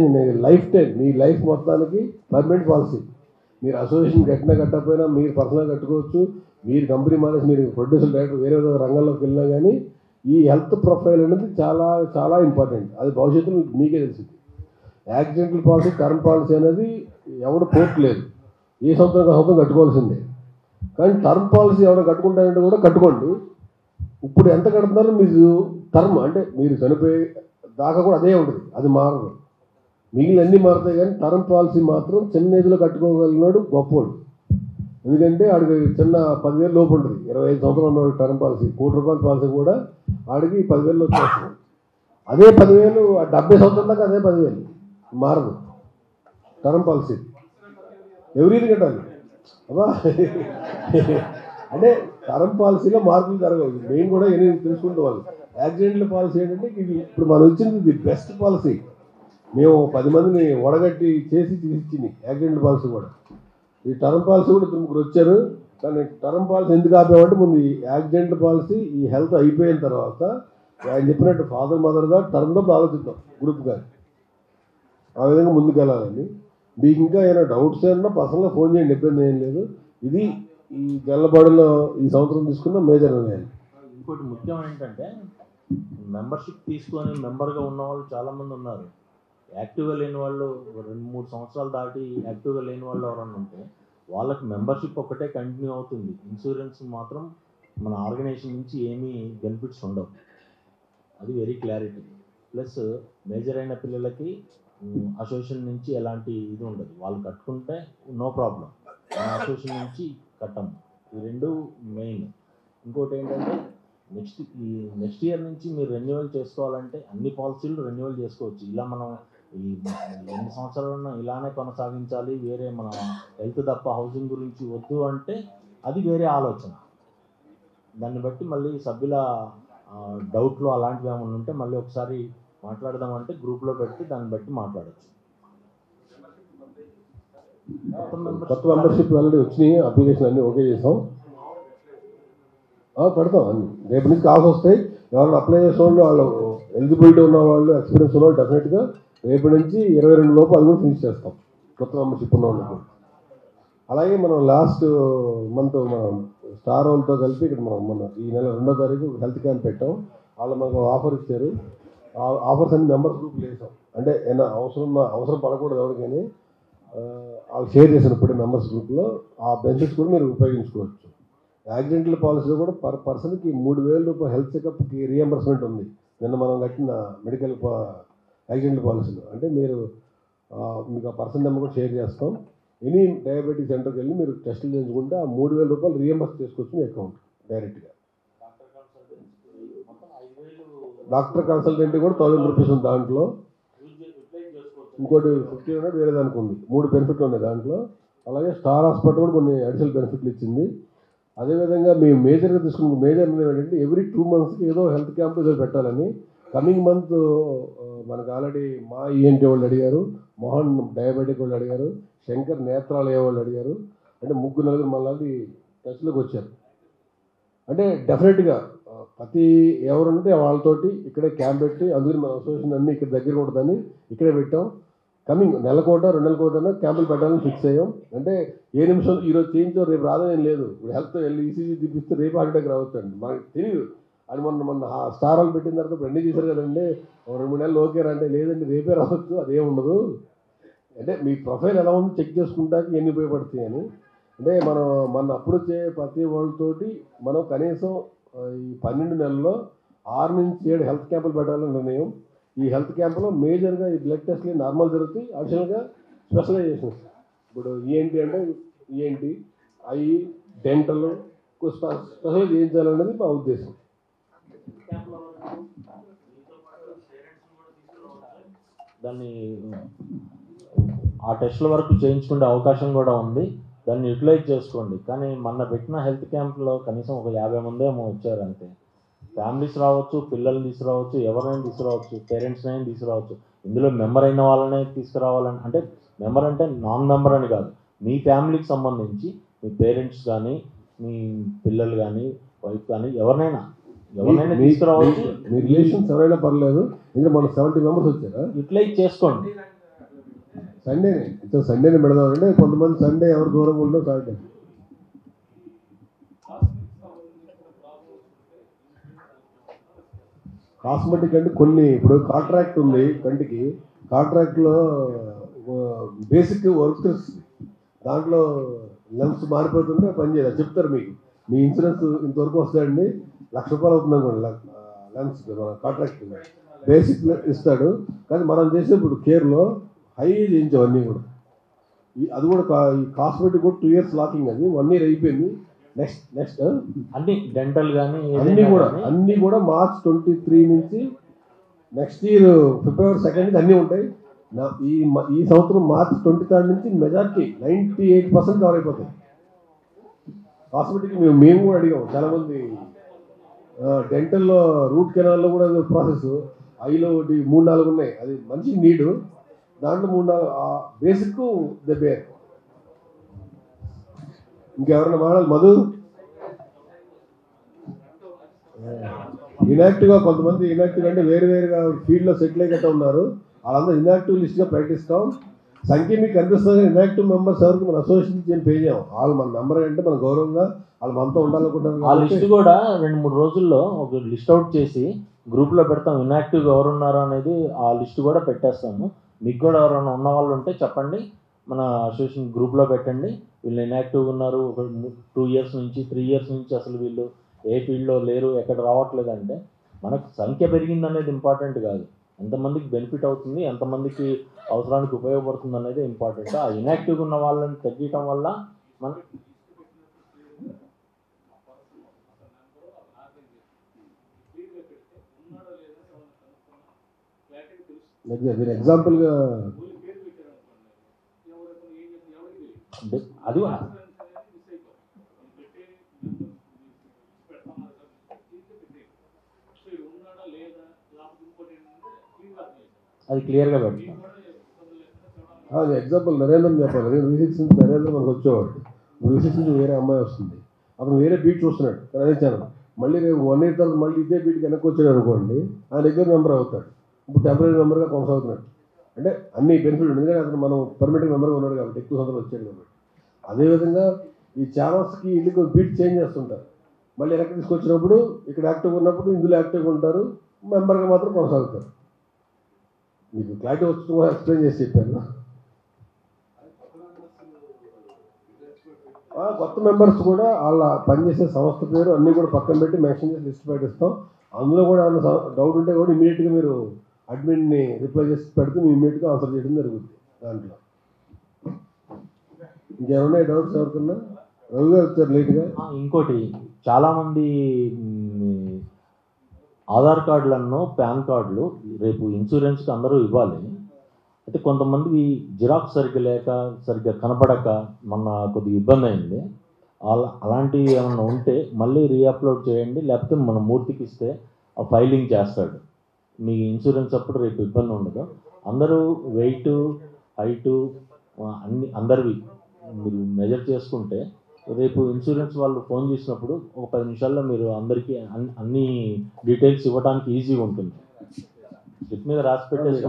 S1: లైఫ్ టైం, మీ లైఫ్ మొత్తానికి పర్మనెంట్ పాలసీ. మీరు అసోసియేషన్ కట్టకపోయినా మీరు పర్సనల్గా కట్టుకోవచ్చు. మీరు కంపెనీ మానేసి మీరు ప్రొడ్యూసర్, డైరెక్టర్ వేరే రంగంలోకి వెళ్ళినా కానీ ఈ హెల్త్ ప్రొఫైల్ అనేది చాలా చాలా ఇంపార్టెంట్. అది భవిష్యత్తులో మీకే తెలిసింది. యాక్సిడెంటల్ పాలసీ, టర్మ్ పాలసీ అనేది ఎవడు పోట్లేదు. ఏ సంవత్సరం కట్టుకోవాల్సిందే. కానీ టర్మ్ పాలసీ ఎవరైనా కట్టుకుంటారంటే కూడా కట్టుకోండి. ఇప్పుడు ఎంత కడుతున్నారో మీరు టర్మ్ అంటే మీరు చనిపోయే దాకా కూడా అదే ఉంటుంది, అది మారదు. మిగిలిన అన్నీ మారుతాయి కానీ టర్మ్ పాలసీ మాత్రం చిన్న ఏజ్లో కట్టుకోగలిగినాడు గొప్పోడు. ఎందుకంటే ఆడికి చిన్న 10,000 లోపు ఉంటుంది. 25 సంవత్సరాలు ఉన్నాడు టర్మ్ పాలసీ. ₹1,00,00,000 పాలసీ కూడా ఆడికి 10,000 వచ్చేస్తుంది. అదే 10,000 70 సంవత్సరాల దాకా అదే 10,000 మారదు. టర్మ్ పాలసీ ఎవరికి కట్టాలి అబ్బా. అంటే టర్మ్ పాలసీలో మార్పులు జరగవు. మెయిన్ కూడా ఏమి తెలుసుకుంటే వాళ్ళు యాక్సిడెంటల్ పాలసీ ఏంటంటే ఇది ఇప్పుడు మనం ఇచ్చింది ది బెస్ట్ పాలసీ. మేము 10 మందిని వడగట్టి చేసి తీసిచ్చింది యాక్సిడెంటల్ పాలసీ కూడా. ఈ టర్మ్ పాలసీ కూడా 3 వచ్చారు. కానీ టర్మ్ పాలసీ ఎందుకు ఆపామంటే ముందు ఈ యాక్సిడెంటల్ పాలసీ ఈ హెల్త్ అయిపోయిన తర్వాత ఆయన చెప్పినట్టు ఫాదర్ మదర్గా టర్మ్లో ఆలోచిద్దాం గ్రూప్గా. ఆ విధంగా ముందుకు వెళ్ళాలండి. మీకు ఇంకా ఏమైనా డౌట్స్ ఏమన్నా పర్సనల్గా ఫోన్ చేయండి, ఇబ్బంది ఏం లేదు. ఇది ఈ జల్లబాడులో ఈ సంవత్సరం తీసుకున్న మేజర్ నిర్ణయం.
S2: ఇంకోటి ముఖ్యం ఏంటంటే మెంబర్షిప్ తీసుకొని మెంబర్గా ఉన్న వాళ్ళు చాలామంది ఉన్నారు. యాక్టివ్గా లేని వాళ్ళు 2-3 సంవత్సరాలు దాటి యాక్టివ్గా లేని వాళ్ళు ఎవరన్నా ఉంటే వాళ్ళకి మెంబర్షిప్ ఒక్కటే కంటిన్యూ అవుతుంది. ఇన్సూరెన్స్ మాత్రం మన ఆర్గనైజేషన్ నుంచి ఏమీ బెనిఫిట్స్ ఉండవు. అది వెరీ క్లారిటీ. ప్లస్ మేజర్ అయిన పిల్లలకి అసోసియేషన్ నుంచి ఎలాంటి ఇది ఉండదు. వాళ్ళు కట్టుకుంటే నో ప్రాబ్లం, మన అసోసియేషన్ నుంచి కట్టము. ఈ రెండు మెయిన్. ఇంకోటి ఏంటంటే నెక్స్ట్ ఇయర్ నుంచి మీరు రెన్యువల్ చేసుకోవాలంటే అన్ని పాలసీలు రెన్యువల్ చేసుకోవచ్చు. ఇలా మనం ఈ ఎన్ని సంవత్సరాలన్నా ఇలానే కొనసాగించాలి, వేరే మన హెల్త్ తప్ప హౌసింగ్ గురించి వద్దు అంటే అది వేరే ఆలోచన. దాన్ని బట్టి మళ్ళీ సభ్యుల డౌట్లు అలాంటివి ఏమైనా ఉంటే మళ్ళీ ఒకసారి మాట్లాడదామంటే గ్రూప్లో పెట్టి దాన్ని బట్టి మాట్లాడచ్చు.
S1: కొత్త మెంబర్షిప్ ఆల్రెడీ వచ్చినాయి, అప్లికేషన్ అన్నీ ఓకే చేసాం, పెడతాం అన్ని. రేపు నుంచి కాల్స్ వస్తాయి. ఎవరైనా అప్లై చేసిన వాళ్ళు, వాళ్ళు ఎలిజిబిలిటీ ఉన్న వాళ్ళు, ఎక్స్పీరియన్స్ ఉన్న వాళ్ళు డెఫినెట్గా రేపు నుంచి 22 లోపు అది కూడా ఫినిష్ చేస్తాం, కొత్త మెంబర్షిప్ ఉన్న వాళ్ళకి. అలాగే మనం లాస్ట్ మంత్ మనం స్టార్ వాళ్ళతో కలిపి ఇక్కడ మన ఈ నెల 2వ తారీఖు హెల్త్ క్యాంప్ పెట్టాం. వాళ్ళు మనకు ఆఫర్ ఇచ్చారు. ఆ ఆఫర్స్ అన్ని మెంబర్స్ గ్రూప్ వేసాం. అంటే ఏమైనా అవసరం పడకూడదు ఎవరికైనా, వాళ్ళు షేర్ చేసినప్పుడు మెంబర్స్ గ్రూప్లో ఆ బెనిఫిట్స్ కూడా మీరు ఉపయోగించుకోవచ్చు. యాక్సిడెంటల్ పాలసీలో కూడా పర్ పర్సన్కి 3,000 రూపాయలు హెల్త్ చెకప్కి రియంబర్స్మెంట్ ఉంది. నిన్న మనం కట్టిన మెడికల్ యాక్సిడెంటల్ పాలసీలో. అంటే మీరు మీకు ఆ పర్సన్ నెంబర్ కూడా షేర్ చేస్తాం. ఎనీ డయాబెటిక్ సెంటర్కి వెళ్ళి మీరు టెస్టులు చేయించుకుంటే ఆ 3,000 రూపాయలు రియంబర్స్ చేసుకోవచ్చు మీ అకౌంట్ డైరెక్ట్గా. డాక్టర్ కన్సల్టెంట్ కూడా 1,000 రూపీస్ ఉంది దాంట్లో. ఇంకోటి 50 వేరే దానికి ఉంది. 3 బెనిఫిట్లు ఉన్నాయి దాంట్లో. అలాగే స్టార్ హాస్పిటల్ కూడా కొన్ని అడిషనల్ బెనిఫిట్లు ఇచ్చింది. అదేవిధంగా మేము మేజర్గా తీసుకున్న మేజర్ ఏంటంటే ఎవ్రీ 2 మంత్స్కి ఏదో హెల్త్ క్యాంప్ ఏదో పెట్టాలని. కమింగ్ మంత్ మనకు ఆల్రెడీ మా ఈఎన్టీ వాళ్ళు అడిగారు, మోహన్ డయాబెటిక్ వాళ్ళు అడిగారు, శంకర్ నేత్రాలయ వాళ్ళు అడిగారు. అంటే 3-4 మళ్ళీ టచ్లోకి వచ్చారు. అంటే డెఫినెట్గా ప్రతి ఎవరుంటే వాళ్ళతోటి ఇక్కడే క్యాంప్ పెట్టి, అందుకని మన అసోసియేషన్ అన్నీ ఇక్కడ దగ్గర ఉంటుందని ఇక్కడే పెట్టాం. కమింగ్ నెలకోట 2 నెలకోటైనా క్యాంపులు పెట్టాలని ఫిక్స్ అయ్యాం. అంటే ఏ నిమిషం ఈరోజు చేయించో రేపు రాదని లేదు. ఇప్పుడు హెల్త్ వెళ్ళి ఈసీజీ తీపిస్తే రేపు హార్ట్ అటాక్ రావచ్చండి, మనకు తెలియదు. అది మొన్న స్టార్ వాళ్ళు పెట్టిన తర్వాత ఇప్పుడు అన్నీ చేశారు కదండి, 2-3 నెలలు ఓకేరా అంటే లేదండి రేపే రావచ్చు, అదేముండదు. అంటే మీ ప్రొఫైల్ ఎలా ఉందో చెక్ చేసుకుంటాకి ఎన్ని ఉపయోగపడుతాయి అని. అంటే మన అప్రోచ్ అయ్యే ప్రతి వాళ్ళతోటి మనం కనీసం ఈ 12 నెలల్లో 6 నుంచి 7 హెల్త్ క్యాంపులు పెట్టాలని నిర్ణయం. ఈ హెల్త్ క్యాంపులో మేజర్గా ఈ బ్లడ్ టెస్ట్లు నార్మల్ జరుగుతాయి. అడిషనల్గా స్పెషలైజేషన్స్ ఇప్పుడు ఈఎన్టీ అంటే ఈఎన్టీ, ఐ, డెంటల్ స్పెషల్ చేయించాలన్నది మా ఉద్దేశం.
S2: దాన్ని ఆ టెస్ట్ల వరకు చేయించుకునే అవకాశం కూడా ఉంది. దాన్ని యూటిలైజ్ చేసుకోండి. కానీ మొన్న పెట్టిన హెల్త్ క్యాంప్లో కనీసం ఒక 50 మంది ఏమో వచ్చారు అంతే. ఫ్యామిలీస్ రావచ్చు, పిల్లల్ని తీసుకురావచ్చు, ఎవరైనా తీసుకురావచ్చు, పేరెంట్స్ని అయినా తీసుకురావచ్చు. ఇందులో మెంబర్ అయిన వాళ్ళనే తీసుకురావాలని అంటే మెంబర్ అంటే నాన్ మెంబర్ అని కాదు, మీ ఫ్యామిలీకి సంబంధించి మీ పేరెంట్స్ కానీ, మీ పిల్లలు కానీ, వైఫ్ కానీ ఎవరినైనా తీసుకురావచ్చు.
S1: మీ రిలేషన్స్ ఎవరైనా పర్లేదు. ఇంకా మన 70 మెంబర్స్ వచ్చారా,
S2: యూటిలైజ్ చేసుకోండి.
S1: సండేనే పెడదాం. అంటే కొంతమంది సండే ఎవరు దూరంగా ఉండో సాటర్డే. కాస్మెటిక్ అంటే కొన్ని ఇప్పుడు కాంట్రాక్ట్ ఉంది కంటికి, కాంట్రాక్ట్లో బేసిక్ వర్క్ దాంట్లో లెన్స్ మారిపోతుంటే పని చేయాలి. చెప్తారు మీకు మీ ఇన్సూరెన్స్ ఇంతవరకు వస్తాయండి, ₹1,00,000 అవుతుంది అనుకోండి లెన్స్. మన కాంట్రాక్ట్ బేసిక్ ఇస్తాడు. కానీ మనం చేసే ఇప్పుడు కేర్లో హై చేయించాం అన్నీ కూడా. అది కూడా ఈ కాస్మెటిక్ కూడా 2 years లాకింగ్, అది 1 year అయిపోయింది. నెక్స్ట్
S2: అన్ని డెంటల్ కానీ
S1: అన్నీ కూడా March 23 నుంచి నెక్స్ట్ ఇయర్ February 2 అన్నీ ఉంటాయి. ఈ సంవత్సరం March 23 నుంచి మెజారిటీ 98% కవర్ అయిపోతాయి. కాస్మెటిక్ మేము కూడా అడిగాం చాలామంది. డెంటల్లో రూట్ కెనాల్లో కూడా ప్రాసెస్, ఐలో 3-4 ఉన్నాయి. అది మంచి నీడు. దాంట్లో 3-4 బేసిక్ దెబ్బే. ఇంకెవరైనా మాడాలి? మధు ఇన్యాక్టివ్గా కొంతమంది ఇన్యాక్టివ్ అంటే వేరుగా ఫీల్డ్లో సెటిల్ అయ్యేట ఉన్నారు. వాళ్ళందరూ ఇన్యాక్టివ్ లిస్ట్గా ప్రకటిస్తాం. సంఖ్య మీకు కనిపిస్తుంది. ఇన్యాక్టివ్ మెంబర్స్ ఎవరికి మన అసోసియేషన్ నుంచి పే చేయం. వాళ్ళు మన మెంబర్ అంటే మన గౌరవంగా వాళ్ళు మనతో ఉండాలనుకుంటారు.
S2: ఆ లిస్ట్ కూడా 2-3 రోజుల్లో ఒక లిస్ట్ అవుట్ చేసి గ్రూప్లో పెడతాం. ఇన్యాక్టివ్ ఎవరున్నారో అనేది ఆ లిస్ట్ కూడా పెట్టేస్తాము. మీకు కూడా ఎవరైనా ఉన్న వాళ్ళు ఉంటే చెప్పండి, మన అసోసియేషన్ గ్రూప్లో పెట్టండి. వీళ్ళు ఇన్యాక్టివ్గా ఉన్నారు, ఒక 2 years నుంచి 3 years నుంచి అసలు వీళ్ళు ఏ ఫీల్డ్లో లేరు, ఎక్కడ రావట్లేదు అంటే మనకు సంఖ్య పెరిగింది అనేది ఇంపార్టెంట్ కాదు, ఎంతమందికి బెనిఫిట్ అవుతుంది, ఎంతమందికి అవసరానికి ఉపయోగపడుతుంది అనేది ఇంపార్టెంట్. ఆ ఇన్యాక్టివ్గా ఉన్న వాళ్ళని తగ్గించడం వల్ల మన
S1: మీరు ఎగ్జాంపుల్గా
S2: అది అది క్లియర్గా పెడతాం.
S1: అది ఎగ్జాంపుల్ నరేంద్ర చెప్పాలి. నేను V6 నుంచి నరేంద్ర మనకు వచ్చేవాడు, V6 నుంచి వేరే అమ్మాయి వస్తుంది, అతను వేరే బీట్ చూస్తున్నాడు అదే ఛానల్, మళ్ళీ రేపు 1 year తర్వాత మళ్ళీ ఇదే బీట్కి వెనక్కి వచ్చాడు అనుకోండి, ఆయన రెగ్యులర్ మెంబర్ అవుతాడు, ఇప్పుడు టెంపరీ మెంబర్గా కొనసాగుతున్నాడు. అంటే అన్ని బెనిఫిట్ ఉంది, ఎందుకంటే అతను మనం పర్మనెంట్ మెంబర్గా ఉన్నాడు కాబట్టి, ఎక్కువ సంవత్సరాలు వచ్చాడు కాబట్టి. అదేవిధంగా ఈ ఛానల్స్కి ఇల్లు బీట్ చేంజ్ చేస్తుంటారు, మళ్ళీ వెనక్కి తీసుకొచ్చినప్పుడు ఇక్కడ యాక్టివ్గా ఉన్నప్పుడు ఇందులో యాక్టివ్గా ఉంటారు, మెంబర్గా మాత్రం కొనసాగుతారు. మీకు క్లారిటీ వచ్చి ఎక్స్ప్లెయిన్ చేసి చెప్పాను. కొత్త మెంబర్స్ కూడా వాళ్ళ పనిచేసే సంస్థ పేరు అన్నీ కూడా పక్కన పెట్టి మెన్షన్ చేసి లిస్ట్ పెట్టిస్తాం. అందులో కూడా ఏమైనా డౌట్ ఉంటే కూడా ఇమీడియట్గా మీరు అడ్మిన్ని రిప్లై చేసి పెడితే మీ ఇమీడియట్గా ఆన్సర్ చేయడం జరుగుతుంది. దాంట్లో ఇంకేమన్నా డౌట్స్ ఎవరికన్నా? రవి గారు వచ్చారు లేట్గా.
S2: ఇంకోటి, చాలామంది ఆధార్ కార్డులను, పాన్ కార్డులు రేపు ఇన్సూరెన్స్కి అందరూ ఇవ్వాలి. అయితే కొంతమంది జిరాక్స్ సరిగ్గా లేక, సరిగ్గా కనపడక మొన్న కొద్దిగా ఇబ్బంది అయింది. అలాంటివి ఏమన్నా ఉంటే మళ్ళీ రీఅప్లోడ్ చేయండి, లేకపోతే మన మూర్తికి ఇస్తే ఆ ఫైలింగ్ చేస్తాడు. మీ ఇన్సూరెన్స్ అప్పుడు రేపు ఇబ్బంది ఉండదు. అందరూ వెయిట్, హైటు అందరివి మీరు మెజర్ చేసుకుంటే రేపు ఇన్సూరెన్స్ వాళ్ళు ఫోన్ చేసినప్పుడు ఒక 10 నిమిషాల్లో మీరు అందరికీ అన్ని డీటెయిల్స్ ఇవ్వడానికి ఈజీగా ఉంటుంది. స్లిప్ మీద రాసి పెట్టేసి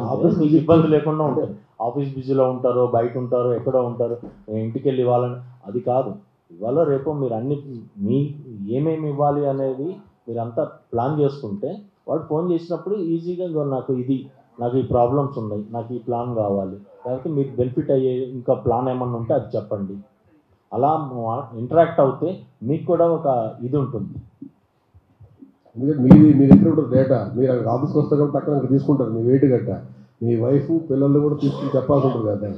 S2: మీకు ఇబ్బంది లేకుండా ఉంటుంది. ఆఫీస్ బిజీలో ఉంటారో, బయట ఉంటారో, ఎక్కడో ఉంటారో, ఇంటికి వెళ్ళి ఇవ్వాలని అది కాదు. ఇవాళ రేపు మీరు అన్ని మీ ఏమేమి ఇవ్వాలి అనేది మీరు అంతా ప్లాన్ చేసుకుంటే వాడు ఫోన్ చేసినప్పుడు ఈజీగా నాకు ఈ ప్రాబ్లమ్స్ ఉన్నాయి, నాకు ఈ ప్లాన్ కావాలి, లేకపోతే మీకు బెనిఫిట్ అయ్యే ఇంకా ప్లాన్ ఏమన్నా ఉంటే అది చెప్పండి. అలా ఇంటరాక్ట్ అవుతే మీకు కూడా ఒక ఇది ఉంటుంది.
S1: ఎందుకంటే మీ దగ్గర ఉంటుంది డేటా, మీరు అక్కడ ఆఫీస్కి వస్తారు కాబట్టి అక్కడ తీసుకుంటారు మీ వెయిట్ గట్ట, మీ వైఫ్ పిల్లలు కూడా తీసుకుని చెప్పాల్సి ఉంటుంది కదా,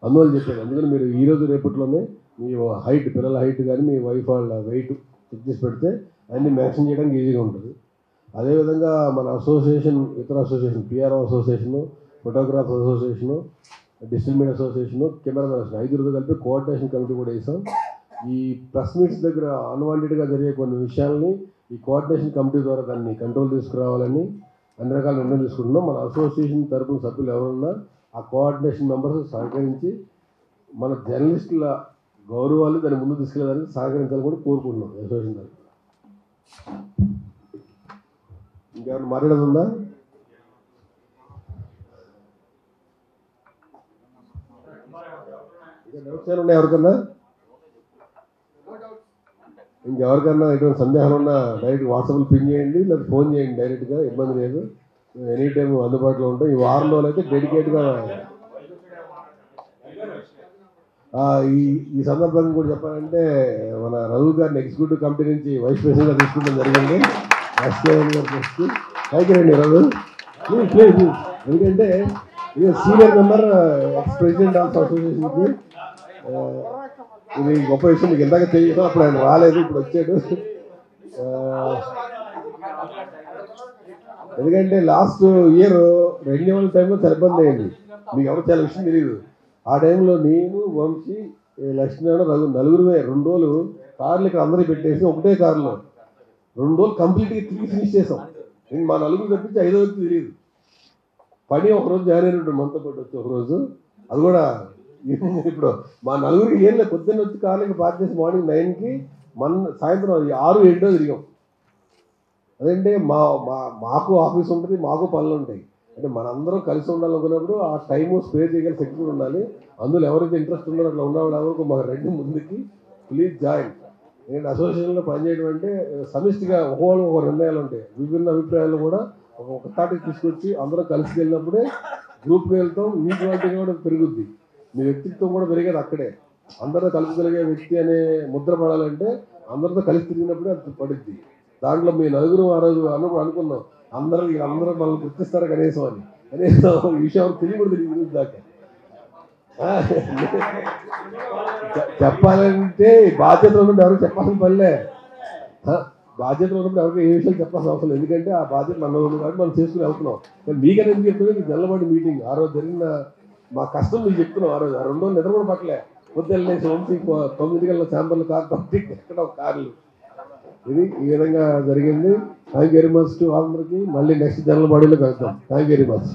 S1: అందువల్ల చెప్పాను. ఎందుకంటే మీరు ఈరోజు రేపట్లోనే మీ హైట్, పిల్లల హైట్ కానీ మీ వైఫ్ వాళ్ళ వెయిట్ చెక్ చేసి పెడితే అన్నీ మెన్షన్ చేయడానికి ఈజీగా ఉంటుంది. అదేవిధంగా మన అసోసియేషన్, ఇతర association, PRO association, photographer association, digital media association, cameraman association 5 కలిపి కోఆర్డినేషన్ కమిటీ కూడా వేసాం. ఈ ప్రెస్ మీట్స్ దగ్గర అన్వాంటెడ్గా జరిగే కొన్ని విషయాల్ని ఈ కోఆర్డినేషన్ కమిటీ ద్వారా దాన్ని కంట్రోల్ తీసుకురావాలని అన్ని రకాల నిర్ణయం తీసుకుంటున్నాం. మన అసోసియేషన్ తరపున సభ్యులు ఎవరున్నా ఆ కోఆర్డినేషన్ మెంబర్స్ సహకరించి మన జర్నలిస్టుల గౌరవాలు దాన్ని ముందు తీసుకెళ్ళడానికి సహకరించాలని కూడా కోరుకుంటున్నాం అసోసియేషన్ తరఫున. ఇంకేమైనా మాట్లాడేది ఉందా? డౌట్స్ ఏమైనా ఉన్నాయి ఎవరికన్నా? ఇంకెవరికన్నా ఎటువంటి సందేహాలు ఉన్నా డైరెక్ట్ వాట్సాప్లో పింగ్ చేయండి, లేదా ఫోన్ చేయండి డైరెక్ట్గా, ఇబ్బంది లేదు, ఎనీ టైం అందుబాటులో ఉంటాం. ఈ వారంలో అయితే డెడికేట్గా ఈ సందర్భంగా కూడా చెప్పాలంటే మన రఘు గారిని ఎగ్జిక్యూటివ్ కమిటీ నుంచి వైస్ ప్రెసిడెంట్గా తీసుకోవడం జరిగింది. ఎస్కేఎన్ గారి ప్రెస్కి పైకి రండి రఘు ప్లీజ్. ఎందుకంటే ఇది senior member, ex president of అసోసియేషన్కి. ఇది గొప్ప విషయం, మీకు ఇందాక తెలియదు, అప్పుడు ఆయన రాలేదు, ఇప్పుడు వచ్చాడు. ఎందుకంటే లాస్ట్ ఇయర్ రెన్యువల్ టైంలో చాలా ఇబ్బంది అయింది, మీకు ఎవరు చాలా విషయం తెలియదు. ఆ టైంలో నేను, వంశీ, లక్ష్మీనారాయణ, రఘు నలుగురుమే 2 రోజులు కార్లు ఇక్కడ అందరూ పెట్టేసి ఒకటే కారులో 2 రోజులు కంప్లీట్గా తిరిగి ఫినిష్ చేసాం. నేను మా నలుగురు తప్పించి 5వ వ్యక్తి తెలియదు. పని ఒకరోజు జాయిన్ అయినట్టు మనతో పాటు వచ్చి ఒకరోజు, అది కూడా ఇప్పుడు మా నలుగురికి ఏం లేదు, పొద్దున్న వచ్చి కార్లకి పార్క్ చేసి మార్నింగ్ 9కి సాయంత్రం 6-7 తిరిగాం. అదంటే మాకు ఆఫీస్ ఉంటుంది, మాకు పనులు ఉంటాయి. అంటే మనందరం కలిసి ఉండాలనుకున్నప్పుడు ఆ టైము స్పేర్ చేయగల శక్తి కూడా ఉండాలి. అందులో ఎవరైతే ఇంట్రెస్ట్ ఉందో అట్లా ఉన్నవాడు ఎవరికి మాకు రెండు ముందుకి ప్లీజ్ జాయిన్. నేను అసోసియేషన్లో పనిచేయడం అంటే సమిష్టిగా ఒకళ్ళు ఒక నిర్ణయాలు ఉంటాయి, విభిన్న అభిప్రాయాలు కూడా ఒక తాటికి తీసుకొచ్చి అందరూ కలిసి వెళ్ళినప్పుడే గ్రూప్కి వెళ్తాం, ఈక్వాలిటీ కూడా పెరుగుద్ది. మీ వ్యక్తిత్వం కూడా పెరిగేది అక్కడే. అందరితో కలుపుగలిగే వ్యక్తి అనే ముద్ర పడాలంటే అందరితో కలిసి తిరిగినప్పుడే అది పడుద్ది. దాంట్లో మీ నలుగురు ఆ రోజు అన్నప్పుడు అనుకున్నాం, అందరూ మనల్ని గుర్తిస్తారు కనీసం అని. కనీసం ఈ విషయం తెలియకూడదు తెలియదు దాకా. చెప్పాలంటే బాధ్యత ఉన్నప్పుడు ఎవరికి చెప్పాల్సిన పనిలే. బాధ్యత ఉన్నప్పుడు ఎవరికి ఏ విషయాలు చెప్పాల్సిన అవసరం లేదు. ఎందుకంటే ఆ బాధ్యత మన ఉంది కాబట్టి మనం చేసుకుని వెళ్తున్నాం. కానీ మీకనే ఎందుకు చెప్తున్నా, జల్లబడి మీటింగ్ ఆ రోజు జరిగిన మా కష్టం మీకు చెప్తున్నాం. ఆ రోజు ఆ 2 రోజులు నిద్ర కూడా పట్టలే. పొద్దున్నేసి 9 గంటల ఛాంబర్లు కార్ పంపి ఎక్కడ కార్లు. ఇది ఈ విధంగా జరిగింది. Thank you very much to అందరికి. మళ్ళీ నెక్స్ట్ జనరల్ బాడీలో కలుద్దాం. Thank you very much.